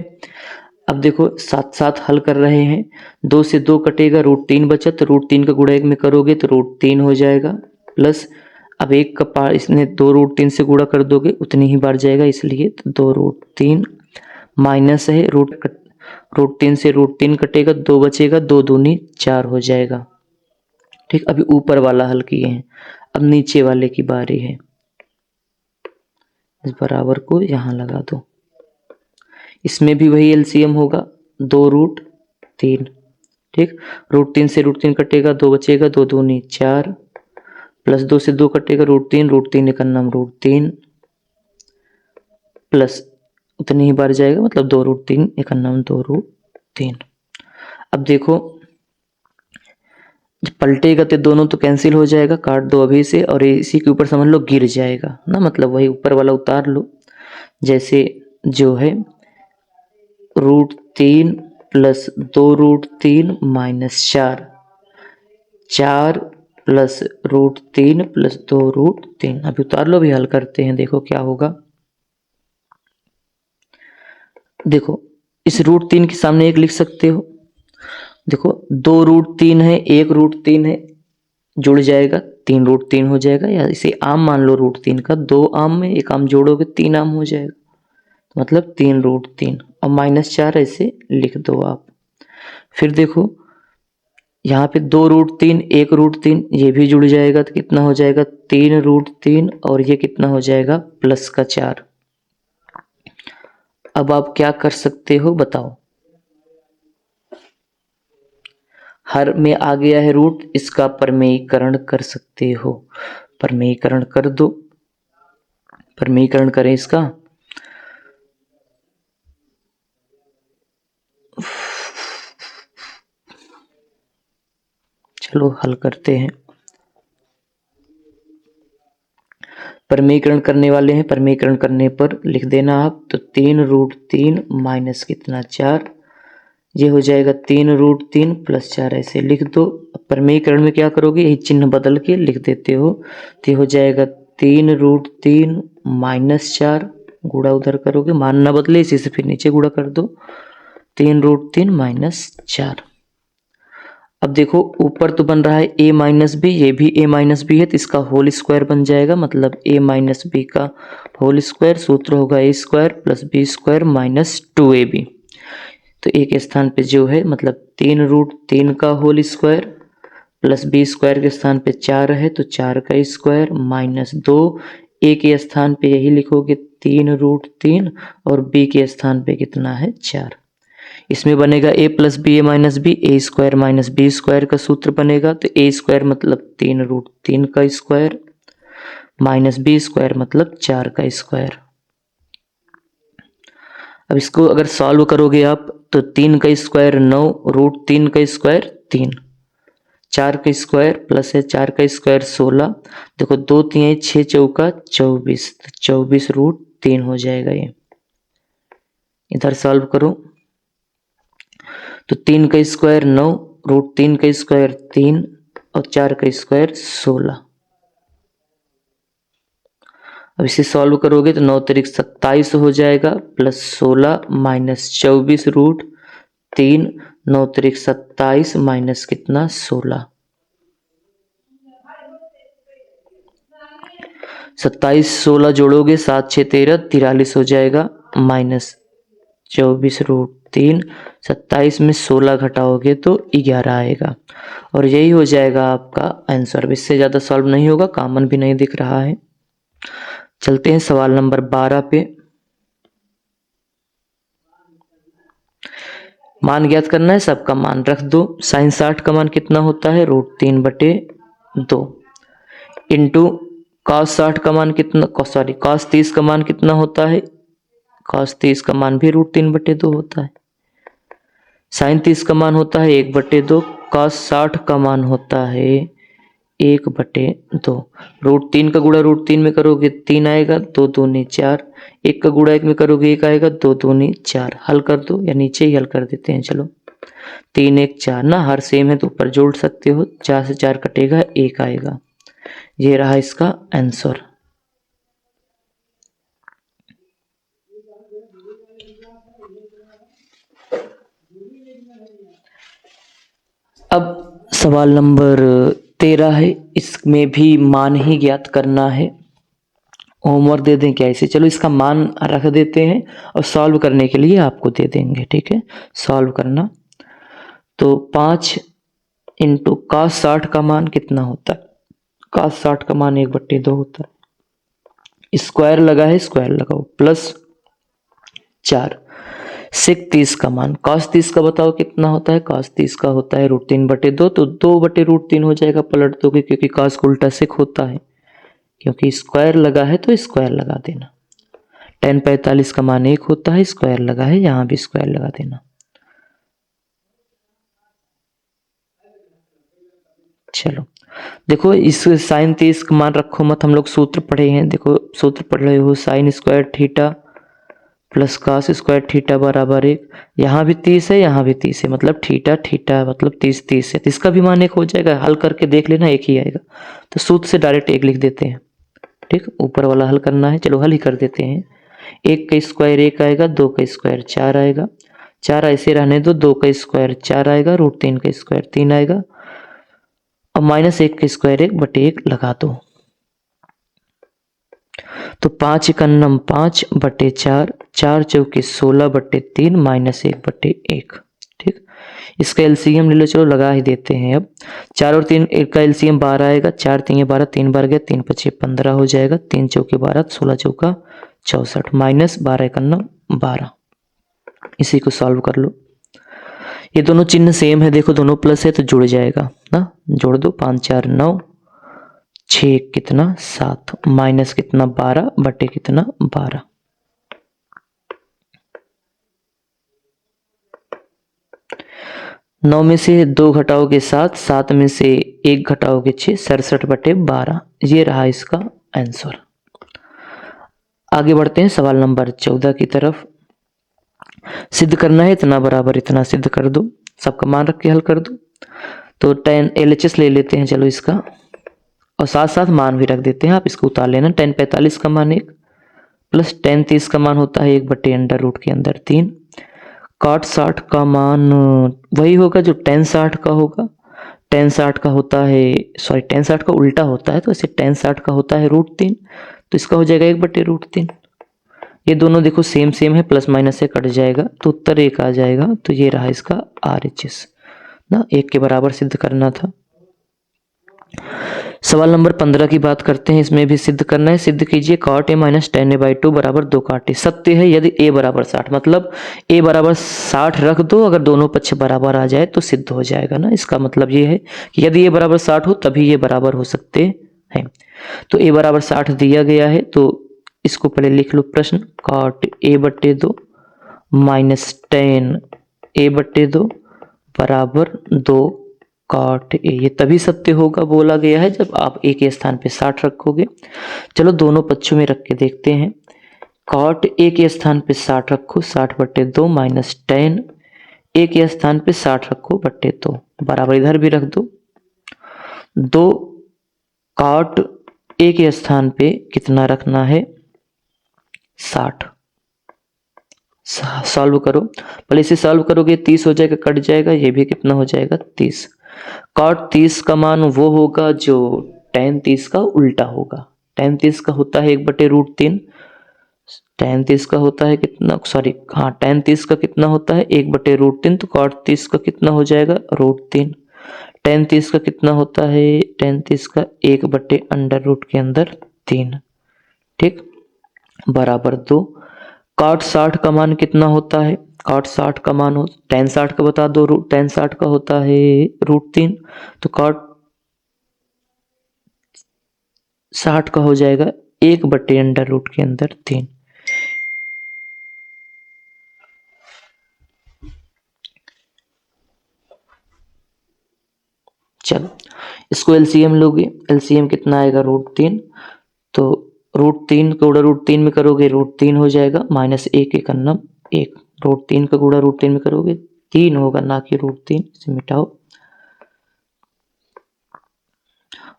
अब देखो साथ साथ हल कर रहे हैं। 2 से 2 कटेगा, √3 बचा, तो √3 का गुणा 1 में करोगे तो √3 हो जाएगा, प्लस अब 1 का पार इसने 2 √3 से गुणा कर दोगे उतनी ही बार जाएगा, इसलिए तो 2 √3 माइनस है √3 से √3 कटेगा, 2 बचेगा, 2 दूनी 4 हो जाएगा। ठीक, अभी ऊपर वाला हल किए हैं, अब नीचे वाले की बारी है। इस बराबर को यहाँ लगा दो, इसमें भी वही एलसीएम होगा, 2 √3। ठीक, √3 से √3 कटेगा, 2 बचेगा, 2 दूनी 4, प्लस 2 से 2 कटेगा, √3 एक अन्नम √3, प्लस उतनी ही बार जाएगा, मतलब 2 √3 एक अन्नम 2 √3। अब देखो जब पलटेगा तो दोनों तो कैंसिल हो जाएगा, काट दो अभी से, और इसी के ऊपर समझ लो गिर जाएगा ना, मतलब वही ऊपर वाला उतार लो। जैसे जो है √3 प्लस 2 √3 माइनस 4, 4 प्लस √3 प्लस 2 √3। अभी उतार लो, अभी हल करते हैं, देखो क्या होगा। देखो इस √3 के सामने 1 लिख सकते हो। देखो 2 √3 है, 1 √3 है, जुड़ जाएगा 3 √3 हो जाएगा, या इसे आम मान लो √3 का, 2 आम में 1 आम जोड़ोगे 3 आम हो जाएगा, मतलब 3 √3 और माइनस 4 ऐसे लिख दो आप। फिर देखो यहाँ पे 2 √3 1 √3 ये भी जुड़ जाएगा, तो कितना हो जाएगा 3 √3, और ये कितना हो जाएगा प्लस का 4। अब आप क्या कर सकते हो बताओ। हर में आ गया है रूट, इसका परमेयीकरण कर सकते हो, परमेयीकरण कर दो। परमेयीकरण करें इसका, चलो हल करते हैं। परमेयीकरण करने वाले हैं, परमेयीकरण करने पर लिख देना आप, तो 3 √3 माइनस कितना 4, ये हो जाएगा 3 √3 प्लस 4, ऐसे लिख दो। परमेयीकरण में क्या करोगे, यही चिन्ह बदल के लिख देते हो, तो हो जाएगा 3 √3 माइनस 4, गुणा उधर करोगे, मान ना बदले, इसी से फिर नीचे गुणा कर दो, 3 √3 माइनस 4। अब देखो ऊपर तो बन रहा है a माइनस बी, ये भी a माइनस बी है, तो इसका होल स्क्वायर बन जाएगा, मतलब a माइनस बी का होल स्क्वायर, सूत्र होगा a² plus b² minus 2ab। तो एक स्थान पे जो है मतलब 3 √3 का होल स्क्वायर प्लस b² के स्थान पे 4 है, तो 4 का स्क्वायर माइनस 2, a के स्थान पे यही लिखोगे 3 √3, और b के स्थान पे कितना है 4। इसमें बनेगा a plus B A minus B, a² minus b² का सूत्र बनेगा, तो a² मतलब 3 √3 का स्क्वायर माइनस b² मतलब 4 का स्क्वायर। अब इसको अगर सॉल्व करोगे आप, तो 3 का स्क्वायर 9, √3 का स्क्वायर 3, 4 का स्क्वायर प्लस है 4 का स्क्वायर 16, देखो 2 3 6 चौका 24, 24 √3 हो जाएगा ये। इधर सॉल्व करो, तो 3 का स्क्वायर 9, √3 का स्क्वायर 3, और 4 का स्क्वायर 16। अब इसे सॉल्व करोगे तो 9 तिरिक 27 हो जाएगा, प्लस 16 माइनस 24 √3, 9 तिरिक 27 माइनस कितना 16, 27 16 जोड़ोगे 7 6 13 43 हो जाएगा, माइनस 24 √3, 27 में 16 घटाओगे तो 11 आएगा, और यही हो जाएगा आपका आंसर। इससे ज़्यादा सॉल्व नहीं होगा, कॉमन भी नहीं दिख रहा है। चलते हैं सवाल नंबर 12 पे। मान ज्ञात करना है, सबका मान रख दो। sin 60 का मान कितना होता है √3/2, इंटू cos 60 का मान कितना, cos 30 का मान कितना होता है, cos 30 का मान भी √3/2 होता है। sin 30 का मान होता है 1/2, cos 60 का मान होता है 1/2। √3 का गुणा √3 में करोगे 3 आएगा, 2 दूनी 4, 1 का गुणा 1 में करोगे 1 आएगा, 2 दूनी 4। हल कर दो, या नीचे ही हल कर देते हैं, चलो 3 1 4 ना, हर सेम है तो ऊपर जोड़ सकते हो, 4 से 4 कटेगा 1 आएगा। ये रहा इसका आंसर। अब सवाल नंबर 13 है, इसमें भी मान ही ज्ञात करना है। होमवर्क दे दें क्या इसे? चलो इसका मान रख देते हैं और सॉल्व करने के लिए आपको दे देंगे, ठीक है। सॉल्व करना तो 5 इंटू cos 60 का मान कितना होता है? cos 60 का मान 1/2 होता है। स्क्वायर लगा है, स्क्वायर लगाओ, प्लस 4 sec 30 का मान, cos 30 का बताओ कितना होता है? cos 30 का होता है √3/2, तो 2/√3 हो जाएगा, पलट दोगे क्योंकि cos को उल्टा sec होता है। क्योंकि स्क्वायर लगा है तो स्क्वायर लगा देना। tan 45 का मान 1 होता है, स्क्वायर लगा है, यहां भी स्क्वायर लगा देना। चलो देखो, इस sin 30 का मान रखो मत, हम लोग सूत्र पढ़े हैं। देखो सूत्र पढ़ रहे हो, sin square theta plus cos square theta बराबर 1। यहाँ भी 30 है, यहाँ भी 30 है, मतलब थीटा थीटा मतलब 30 है, तो इसका भी मान 1 हो जाएगा। हल करके देख लेना, 1 ही आएगा। तो सूत्र से डायरेक्ट 1 लिख देते हैं, ठीक। ऊपर वाला हल करना है, चलो हल ही कर देते हैं। 1 का स्क्वायर 1 आएगा, 2 का स्क्वायर 4 आएगा, 4 ऐसे रहने दो, 2 का स्क्वायर 4 आएगा, √3 का स्क्वायर 3 आएगा, और -1 का स्क्वायर 1/1 लगा दो। तो 5 एकन्नम 5/4, 4 चौके 16/3 -1/1, ठीक। इसका एलसीएम ले लो, चलो लगा ही देते हैं। अब 4 और 3 का एलसीएम 12 आएगा, 4 3 12, 3 बार गया, 3 5 15 हो जाएगा, 3 चौके 12, 16 चौका 64, -12 एकन्नम 12। इसी को सॉल्व कर लो। ये दोनों चिन्ह सेम है, देखो दोनों प्लस है तो जुड़ जाएगा ना, जोड़ दो। 5 4 9, 6 कितना 7, माइनस कितना 12 बटे कितना 12। नौ में से 2 घटाओगे 7, 7 में से 1 घटाओगे 6, 67/12। ये रहा इसका आंसर। आगे बढ़ते हैं सवाल नंबर 14 की तरफ। सिद्ध करना है इतना बराबर इतना, सिद्ध कर दो, सबका मान रख के हल कर दो। तो tan LHS ले लेते हैं, चलो इसका, और साथ साथ मान भी रख देते हैं, आप इसको उतार लेना। tan 45 का मान 1 प्लस tan 30 का मान होता है 1/√3 के अंदर 3। cot 60 का मान वही होगा जो tan 60 का होगा। tan 60 का होता है, सॉरी tan 60 का उल्टा होता है, तो ऐसे tan 60 का होता है √3, तो इसका हो जाएगा 1/√3। ये दोनों देखो सेम सेम है, प्लस माइनस से कट जाएगा तो उत्तर 1 आ जाएगा। तो ये रहा इसका RHS ना, 1 के बराबर सिद्ध करना था। सवाल नंबर 15 की बात करते हैं, इसमें भी सिद्ध करना है। सिद्ध कीजिए cot A - tan A/2 बराबर 2 cot A। सत्य है यदि A बराबर 60, मतलब A बराबर 60 रख दो, अगर दोनों पक्ष बराबर आ जाए तो सिद्ध हो जाएगा ना। इसका मतलब ये है कि यदि A बराबर 60 हो तभी ये बराबर हो सकते हैं। तो A बराबर 60 दिया गया है, तो इसको पहले लिख लो प्रश्न, cot A/2 minus tan A/2 बराबर 2 cot A। ये तभी सत्य होगा बोला गया है जब आप A के स्थान पे 60 रखोगे। चलो दोनों पक्षों में रख के देखते हैं। cot A के स्थान पे 60 रखो, 60/2 माइनस tan A के स्थान पे 60 रखो बट्टे 2, बराबर इधर भी रख दो। 2 cot A के स्थान पे कितना रखना है 60। सॉल्व करो, पहले इसे सॉल्व करोगे 30 हो जाएगा, कट जाएगा, ये भी कितना हो जाएगा 30। cot 30 का मान वो होगा जो tan 30 का उल्टा होगा। tan 30 का होता है 1/√3, tan 30 का होता है कितना, सॉरी हाँ, tan 30 का कितना होता है 1/√3, तो cot 30 का कितना हो जाएगा √3। tan 30 का कितना होता है, tan 30 का 1/√3 के अंदर 3, ठीक, बराबर 2। cot 60 का मान कितना होता है, cot 60 का मान हो, tan 60 का बता दो, tan 60 का होता है √3, तो cot 60 का हो जाएगा 1/√3 के अंदर 3। चलो इसको एलसीएम लोगे, एलसीएम कितना आएगा √3, तो √3 का गुणा √3 में करोगे √3 हो जाएगा, -1 एकन्नम 1, √3 का गुणा √3 में करोगे 3 होगा, ना कि √3, इसे मिटाओ।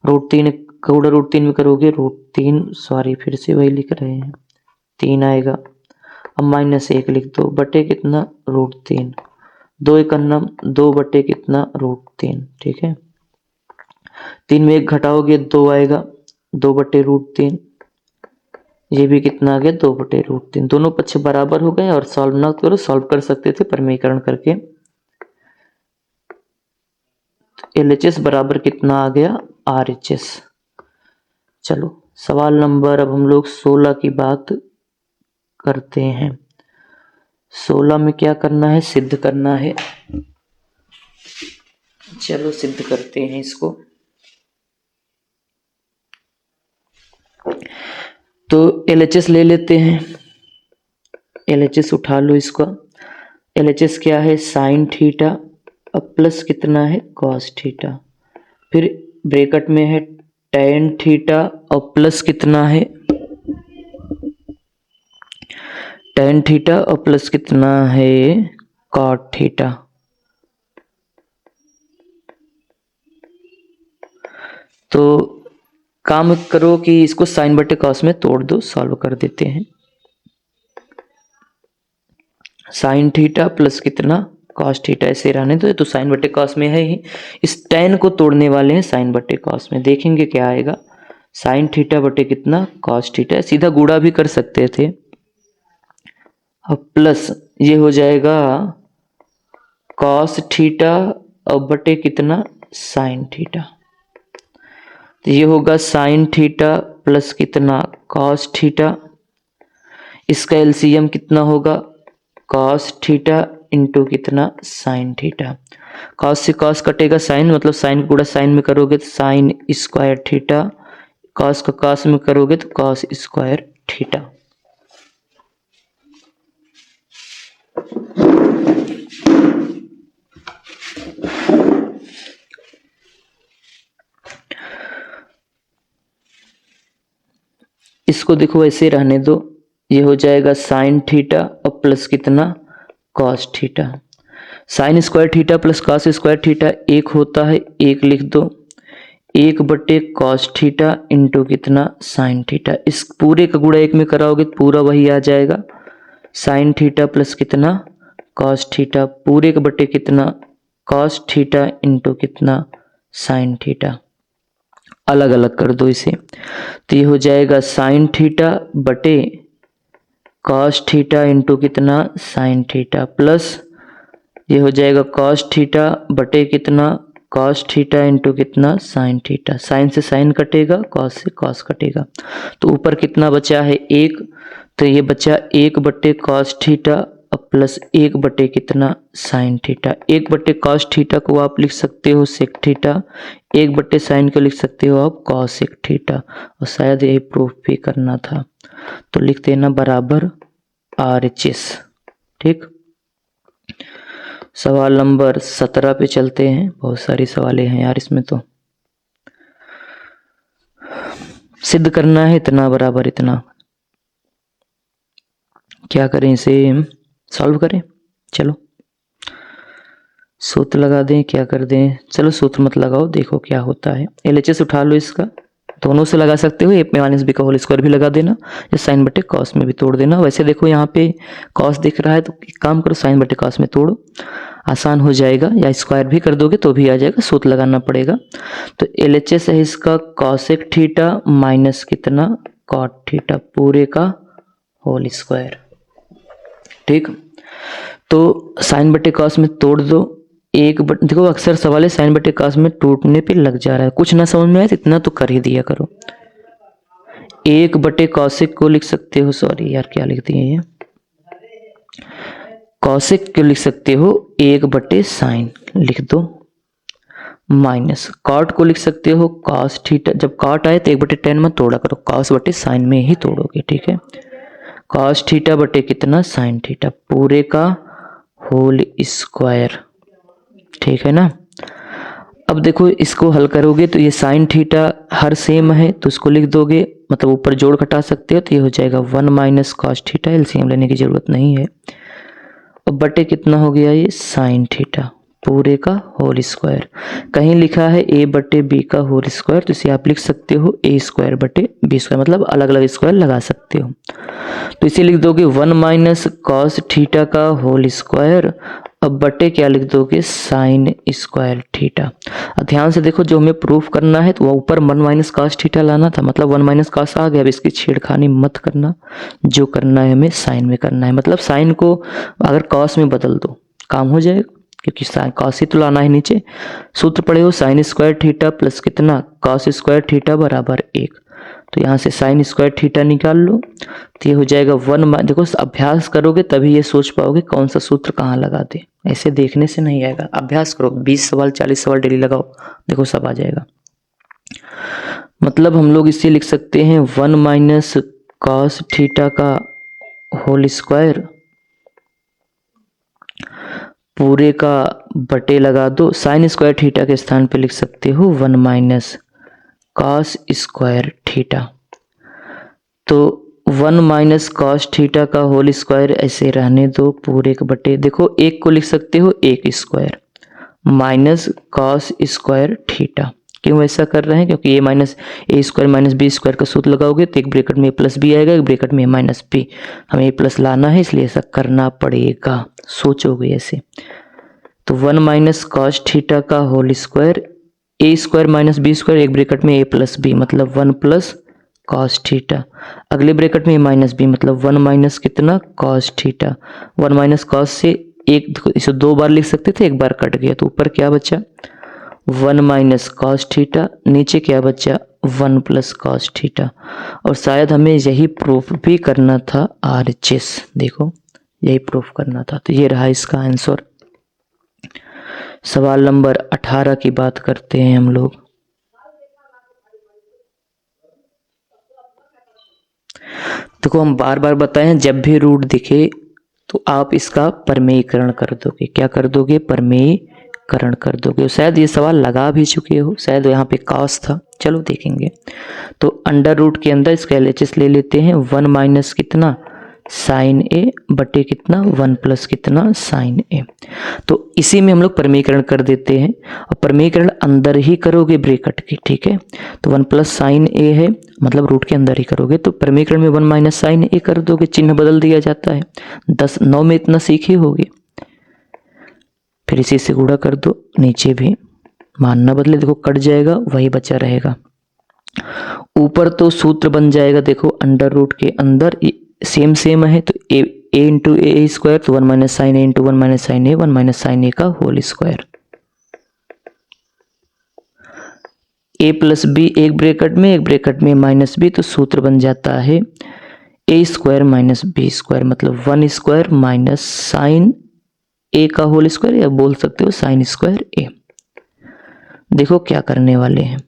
√3 का गुणा √3 में करोगे √3, सॉरी फिर से वही लिख रहे हैं, 3 आएगा। अब -1 लिख दो बटे कितना √3, 2 एक अन्नम 2 बटे कितना √3, ठीक है। 3 में 1 घटाओगे 2 आएगा, 2 बटे √3, ये भी कितना आ गया 2 बटे √3। दोनों पक्ष बराबर हो गए और सॉल्व ना करो, सॉल्व कर सकते थे परमीकरण करके। LHS बराबर कितना आ गया RHS। चलो सवाल नंबर अब हम लोग 16 की बात करते हैं। 16 में क्या करना है, सिद्ध करना है। चलो सिद्ध करते हैं इसको। तो LHS ले लेते हैं, LHS उठा लो इसका। LHS क्या है साइन थीटा अब प्लस कितना है कॉस थीटा, फिर ब्रैकेट में है टेन थीटा और प्लस कितना है टेन थीटा और प्लस कितना है कॉट थीटा। तो काम करो कि इसको साइन बटे कॉस में तोड़ दो, सॉल्व कर देते हैं। साइन थीटा प्लस कितना कॉस थीटा ऐसे रहने दो, तो साइन बटे कॉस में है ही। इस टेन को तोड़ने वाले हैं साइन बटे कॉस में, देखेंगे क्या आएगा। साइन थीटा बटे कितना कॉस थीटा, सीधा गुणा भी कर सकते थे। अब प्लस ये हो जाएगा कॉस थीटा और बटे कितना साइन थीटा, तो ये होगा साइन थीटा प्लस कितना कॉस थीटा। इसका एलसीएम कितना होगा कॉस थीटा इंटू कितना साइन थीटा। कॉस से कॉस कटेगा साइन, मतलब साइन गुणा साइन में करोगे तो साइन स्क्वायर थीटा, कॉस का कॉस में करोगे तो कॉस स्क्वायर थीटा। इसको देखो ऐसे रहने दो, ये हो जाएगा साइन थीटा और प्लस कितना cos theta. Sine square theta plus cos square theta एक होता है, एक लिख दो, 1 बटे कॉस थीटा इंटू कितना साइन थीटा। इस पूरे का गुणा एक में कराओगे तो पूरा वही आ जाएगा, साइन थीटा प्लस कितना कॉस थीटा पूरे का बटे कितना कॉस थीटा इंटू कितना साइन थीटा। अलग अलग कर दो इसे, तो ये हो जाएगा साइन थीटा बटे कॉस थीटा इंटू कितना साइन थीटा, प्लस ये हो जाएगा कॉस थीटा बटे कितना कॉस थीटा इंटू कितना साइन थीटा। साइन से साइन कटेगा, कॉस से कॉस कटेगा, तो ऊपर कितना बचा है 1, तो ये बचा 1 बटे कॉस थीटा प्लस 1 बटे कितना साइन थीटा। 1 बटे कॉस थीटा को आप लिख सकते हो सेक थीटा, 1 बटे साइन को लिख सकते हो आप कॉस सेक थीटा, और शायद यही प्रूफ भी करना था, तो लिख देना बराबर RHS। ठीक, सवाल नंबर 17 पे चलते हैं। बहुत सारी सवालें हैं यार इसमें, तो सिद्ध करना है इतना बराबर इतना। क्या करें, इसे सॉल्व करें। चलो सूत्र लगा दें, क्या कर दें, चलो सूत्र मत लगाओ, देखो क्या होता है। LHS उठा लो इसका, दोनों से लगा सकते हो, ए माइनस बी का होल स्क्वायर भी लगा देना, या साइन बटे कॉस में भी तोड़ देना। वैसे देखो यहाँ पे कॉस दिख रहा है, तो एक काम करो साइन बटे कॉस में तोड़ो, आसान हो जाएगा, या स्क्वायर भी कर दोगे तो भी आ जाएगा, सूत्र लगाना पड़ेगा। तो LHS है इसका कॉसेक थीटा माइनस कितना कॉट थीटा पूरे का होल स्क्वायर। ठीक, तो साइन बटे कॉस में तोड़ दो, देखो अक्सर सवाल है साइन बटे कॉस में टूटने पे लग जा रहा है, कुछ ना समझ में आए तो इतना तो कर ही दिया करो। 1 बटे कॉसेक को लिख सकते हो, सॉरी यार क्या लिख दिए ये, कॉसेक को लिख सकते हो 1 बटे साइन लिख दो, माइनस कॉट को लिख सकते हो कॉस थीटा, जब कॉट आए तो 1 बटे टेन में तोड़ा करो, कॉस बटे साइन में ही तोड़ोगे। ठीक है, कॉस थीटा बटे कितना साइन थीटा पूरे का होल स्क्वायर। ठीक है ना। अब देखो इसको हल करोगे तो ये साइन थीटा हर सेम है तो इसको लिख दोगे, मतलब ऊपर जोड़ घटा सकते हो, तो ये हो जाएगा 1 माइनस कॉस थीटा, एलसीएम लेने की जरूरत नहीं है। अब बटे कितना हो गया ये साइन थीटा पूरे का होल स्क्वायर। कहीं लिखा है a बटे बी का होल स्क्वायर, तो इसे आप लिख सकते हो a स्क्वायर बटे बी स्क्वायर, मतलब अलग अलग स्क्वायर लगा सकते हो। तो इसे लिख दोगे 1 माइनस कॉस थीटा का होल स्क्वायर अब बटे क्या लिख दोगे, साइन स्क्वायर थीटा। अब ध्यान से देखो, जो हमें प्रूफ करना है तो वो ऊपर 1 माइनस कॉस थीटा लाना था, मतलब 1 माइनस कॉस आ गया। अब इसकी छेड़खानी मत करना, जो करना है हमें साइन में करना है। मतलब साइन को अगर कॉस में बदल दो काम हो जाएगा, क्योंकि साइन कॉस ही तो लाना है नीचे। सूत्र पढ़े हो, साइन स्क्वायर थीटा प्लस कितना, कॉस स्क्वायर थीटा बराबर 1। तो यहाँ से साइन स्क्वायर थीटा निकाल लो, तो ये हो जाएगा 1। देखो अभ्यास करोगे तभी ये सोच पाओगे कौन सा सूत्र कहाँ लगा दे, ऐसे देखने से नहीं आएगा। अभ्यास करो, 20 सवाल 40 सवाल डेली लगाओ, देखो सब आ जाएगा। मतलब हम लोग इसे लिख सकते हैं 1 माइनस कॉस थीटा का होल स्क्वायर पूरे का बटे लगा दो, साइन स्क्वायर थीटा के स्थान पे लिख सकते हो 1 माइनस कॉस स्क्वायर थीटा। तो 1 माइनस कॉस थीटा का होल स्क्वायर ऐसे रहने दो, पूरे के बटे। देखो एक को लिख सकते हो एक square minus cos square theta. क्यों ऐसा कर रहे हैं, क्योंकि ए माइनस ए स्क्वायर माइनस बी स्क्वायर का सूत्र लगाओगे तो एक ब्रैकेट में ए प्लस बी आएगा, एक ब्रैकेट में माइनस बी। हमें ए प्लस लाना है इसलिए ऐसा करना पड़ेगा, सोचोगे ऐसे। तो 1 माइनस कॉस थीटा का होल स्क्वायर, ए स्क्वायर माइनस बी स्क्वायर, एक ब्रैकेट में ए प्लस बी मतलब 1 प्लस कॉस थीटा, अगले ब्रैकेट में माइनस बी मतलब 1 माइनस कितना कॉस थीटा। 1 माइनस कॉस से एक, इसे 2 बार लिख सकते थे, एक बार कट गया तो ऊपर क्या बचा 1 माइनस कॉस थीटा, नीचे क्या बचा 1 प्लस कॉस थीटा। और शायद हमें यही प्रूफ भी करना था RHS, देखो यही प्रूफ करना था। तो ये रहा इसका आंसर। सवाल नंबर 18 की बात करते हैं हम लोग। देखो हम बार बार बताए हैं, जब भी रूट दिखे तो आप इसका परमेयीकरण कर दोगे। क्या कर दोगे, परमेयीकरण कर दोगे। शायद ये सवाल लगा भी चुके हो, शायद यहाँ पे कॉस था, चलो देखेंगे। तो अंडर रूट के अंदर इसका LHS ले लेते हैं, 1 माइनस कितना साइन ए बटे कितना 1 प्लस कितना साइन ए। तो इसी में हम लोग परमीकरण कर देते हैं, और परमीकरण अंदर ही करोगे ब्रैकेट के, ठीक है। तो 1 प्लस साइन ए है, मतलब रूट के अंदर ही करोगे। तो परमीकरण में 1 माइनस साइन ए कर दोगे, चिन्ह बदल दिया जाता है। 9 में इतना सीखे होगे, फिर इसी से गुणा कर दो, नीचे भी मान न बदले, देखो कट जाएगा, वही बचा रहेगा। ऊपर तो सूत्र बन जाएगा, देखो अंडर रूट के अंदर सेम है, तो ए इंटू ए स्क्वायर, तो 1 माइनस साइन ए इंटू 1 माइनस साइन ए, 1 माइनस साइन ए का होल स्क्वायर। ए प्लस बी एक ब्रैकेट में माइनस बी, तो सूत्र बन जाता है ए स्क्वायर माइनस बी स्क्वायर, मतलब 1 स्क्वायर माइनस साइन ए का होल स्क्वायर, या बोल सकते हो साइन स्क्वायर ए। देखो क्या करने वाले हैं,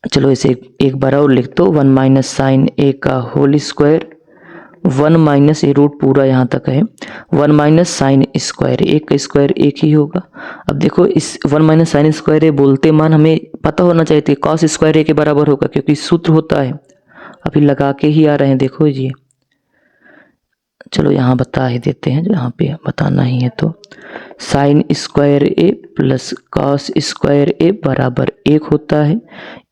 चलो इसे एक बार और लिख दो, 1 माइनस साइन ए का होल स्क्वायर, 1 माइनस ए रूट पूरा यहाँ तक है, 1 माइनस साइन स्क्वायर, एक का स्क्वायर एक ही होगा। अब देखो इस 1 माइनस साइन स्क्वायर ए बोलते मान हमें पता होना चाहिए था कॉस स्क्वायर ए के बराबर होगा, क्योंकि सूत्र होता है। अभी लगा के ही आ रहे हैं, देखो ये, चलो यहाँ बता ही देते हैं, जो यहाँ पे बताना ही है। तो साइन स्क्वायर ए प्लस कॉस स्क्वायर ए बराबर 1 होता है।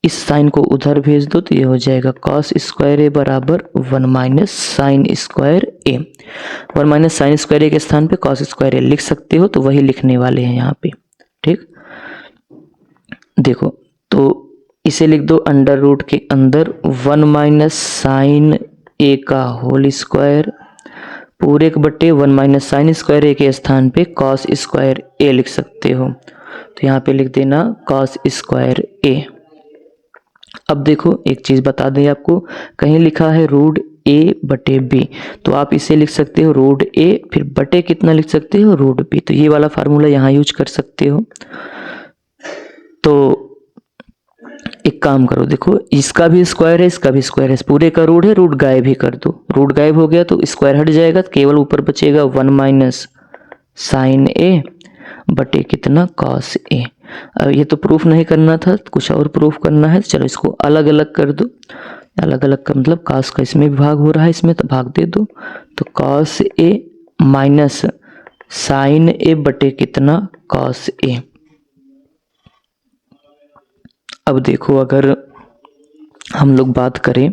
इस साइन को उधर भेज दो तो ये हो जाएगा कॉस स्क्वायर ए बराबर 1 माइनस साइन स्क्वायर ए। 1 माइनस साइन स्क्वायर ए के स्थान पे कॉस स्क्वायर ए लिख सकते हो, तो वही लिखने वाले हैं यहाँ पे, ठीक। देखो तो इसे लिख दो अंडर रूट के अंदर 1 माइनस साइन ए का होल स्क्वायर पूरे के बट्टे 1 माइनस साइन स्क्वायर ए के स्थान पे कॉस स्क्वायर ए लिख सकते हो, तो यहाँ पे लिख देना कॉस स्क्वायर ए। अब देखो एक चीज बता दें आपको, कहीं लिखा है रूट ए बटे बी, तो आप इसे लिख सकते हो रूट ए, फिर बटे कितना लिख सकते हो रूट बी, तो ये वाला फार्मूला यहाँ यूज कर सकते हो। तो एक काम करो, देखो इसका भी स्क्वायर है, इसका भी स्क्वायर है, पूरे का रूट है, रूट गायब ही कर दो। रूट गायब हो गया तो स्क्वायर हट जाएगा, तो केवल ऊपर बचेगा 1 माइनस साइन ए बटे कितना कॉस ए। अब ये तो प्रूफ नहीं करना था, कुछ और प्रूफ करना है, चलो इसको अलग अलग कर दो। अलग अलग का मतलब कॉस का इसमें भी भाग हो रहा है, इसमें तो भाग दे दो, तो कॉस ए माइनस साइन ए बटे कितना कॉस ए। अब देखो अगर हम लोग बात करें,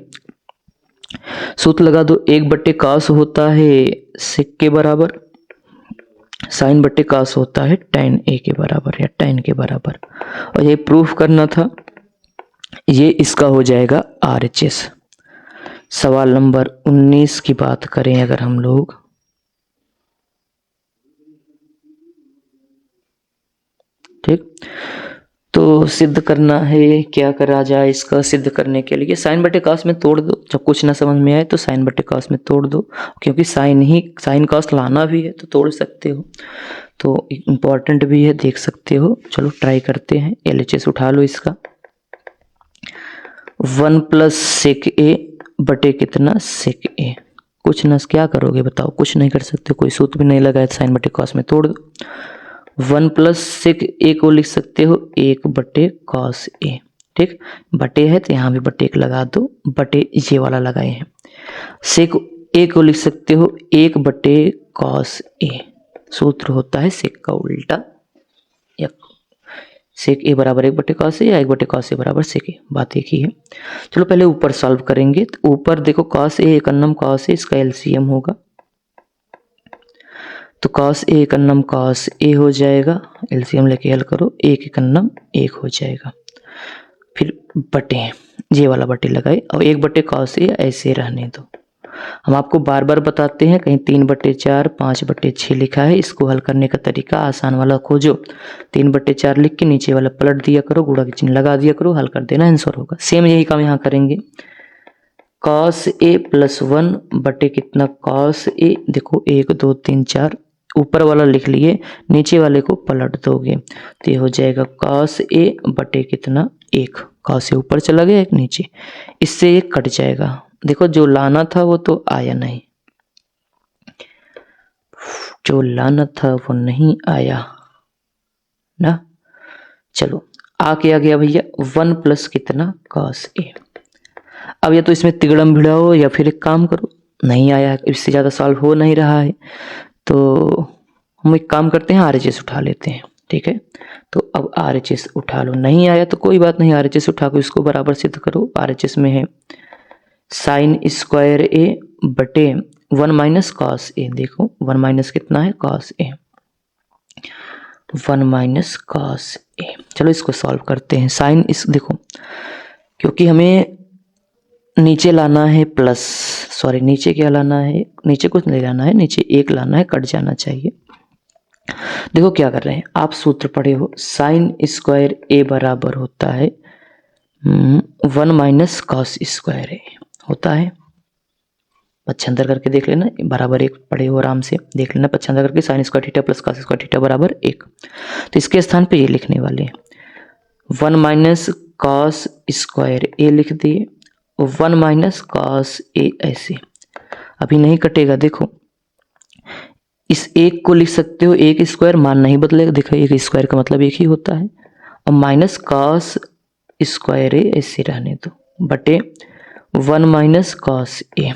सूत्र लगा दो, 1 बट्टे कॉस होता है सेक के बराबर, साइन बटे कास होता है tan a के बराबर या tan के बराबर, और ये प्रूफ करना था। ये इसका हो जाएगा RHS। सवाल नंबर 19 की बात करें अगर हम लोग, ठीक, तो सिद्ध करना है, क्या करा जाए इसका सिद्ध करने के लिए? साइन बटे कास में तोड़ दो, जब कुछ ना समझ में आए तो साइन बटे कास में तोड़ दो, क्योंकि साइन कास लाना भी है तो तोड़ सकते हो, तो इम्पोर्टेंट भी है, देख सकते हो। चलो ट्राई करते हैं। LHS उठा लो इसका, 1 प्लस सेक ए बटे कितना सेक ए। कुछ ना, क्या करोगे बताओ? कुछ नहीं कर सकते, कोई सूत्र भी नहीं लगाया, साइन बटे कॉस में तोड़ दो। 1 प्लस सेक ए को लिख सकते हो 1 बटे कॉस ए, ठीक, बटे है तो यहाँ भी बटे 1 लगा दो, बटे ये वाला लगाए हैं। सेक ए को लिख सकते हो 1 बटे कॉस ए, सूत्र होता है सेक का उल्टा, या सेक ए बराबर 1 बटे कॉस ए या 1 बटे कॉस ए बराबर सेक ए, बात एक ही है। चलो पहले ऊपर सॉल्व करेंगे। तो ऊपर देखो कॉस ए एक अन्नम कॉस ए, इसका LCM होगा, तो कॉस ए एक अन्नम कॉस ए हो जाएगा, LCM लेके हल करो, एक एक अन्नम 1 हो जाएगा। फिर बटे, ये वाला बटे लगाए, और 1 बटे कॉस ए ऐसे रहने दो। हम आपको बार बार बताते हैं, कहीं 3 बटे 4 5 बटे 6 लिखा है, इसको हल करने का तरीका आसान वाला खोजो, 3 बटे 4 लिख के नीचे वाला पलट दिया करो, गुणा के चिन्ह लगा दिया करो, हल कर देना, आंसर होगा। सेम यही काम यहाँ करेंगे। कॉस ए प्लस 1 बटे कितना कॉस ए, देखो 1 2 3 4, ऊपर वाला लिख लिए, नीचे वाले को पलट दोगे तो ये हो जाएगा कॉस ए बटे कितना 1, कॉस ए ऊपर चला गया, एक नीचे, इससे एक कट जाएगा। देखो जो लाना था वो तो आया नहीं, जो लाना था वो नहीं आया ना। चलो आ क्या गया भैया, 1 प्लस कितना कॉस ए। अब या तो इसमें तिगड़म भिड़ाओ या फिर एक काम करो, नहीं आया, इससे ज़्यादा सॉल्व हो नहीं रहा है, तो हम एक काम करते हैं, RHS उठा लेते हैं, ठीक है। तो अब RHS उठा लो, नहीं आया तो कोई बात नहीं, RHS उठा को इसको बराबर सिद्ध करो। RHS में है साइन स्क्वायर ए बटे 1 माइनस कॉस ए, देखो 1 माइनस कितना है cos A, 1 minus cos A. चलो इसको सॉल्व करते हैं। साइन इस देखो, क्योंकि हमें नीचे लाना है प्लस, सॉरी नीचे क्या लाना है, नीचे कुछ नहीं लाना है, नीचे 1 लाना है, कट जाना चाहिए। देखो क्या कर रहे हैं आप, सूत्र पढ़े हो, साइन स्क्वायर ए बराबर होता है 1 माइनस कॉस स्क्वायर ए होता है। पक्षांतर करके देख लेना, बराबर 1 पढ़े हो, आराम से देख लेना, पक्षांतर करके sine square theta plus cos square theta बराबर 1। तो इसके स्थान पे ये लिखने वाले हैं, 1 माइनस कॉस स्क्वायर ए लिख दिए, 1 माइनस कॉस ए ऐसे, अभी नहीं कटेगा। देखो इस 1 को लिख सकते हो 1 स्क्वायर, मान नहीं बदलेगा, देखो 1 स्क्वायर का मतलब 1 ही होता है, और माइनस कॉस स्क्वायर ए ऐसे रहने दो, बटे 1 माइनस कॉस ए।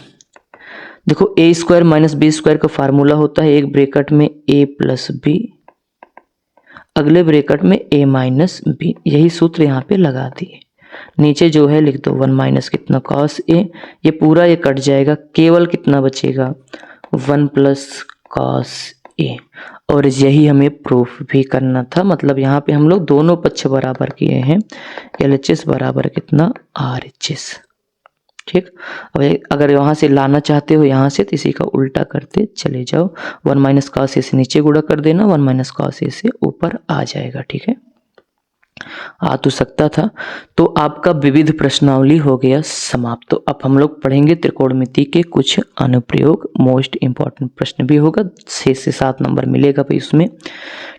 देखो ए स्क्वायर माइनस बी स्क्वायर का फार्मूला होता है, एक ब्रैकेट में ए प्लस बी, अगले ब्रैकेट में ए माइनस बी, यही सूत्र यहाँ पे लगा दिए। नीचे जो है लिख दो 1 माइनस कितना कॉस ए, ये पूरा ये कट जाएगा, केवल कितना बचेगा 1 प्लस कॉस ए, और यही हमें प्रूफ भी करना था। मतलब यहाँ पे हम लोग दोनों पक्ष बराबर किए हैं, LHS बराबर कितना RHS, ठीक। अब अगर यहाँ से लाना चाहते हो यहाँ से, तो इसी का उल्टा करते चले जाओ, 1 माइनस कॉस ए से नीचे गुणा कर देना, 1 माइनस कॉस ए से ऊपर आ जाएगा, ठीक है, आ तो सकता था। तो आपका विविध प्रश्नावली हो गया समाप्त। तो अब हम लोग पढ़ेंगे त्रिकोणमिति के कुछ अनुप्रयोग, मोस्ट इंपॉर्टेंट प्रश्न भी होगा, 6 से 7 नंबर मिलेगा भाई उसमें,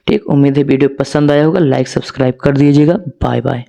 ठीक। उम्मीद है वीडियो पसंद आया होगा, लाइक सब्सक्राइब कर दीजिएगा। Bye bye.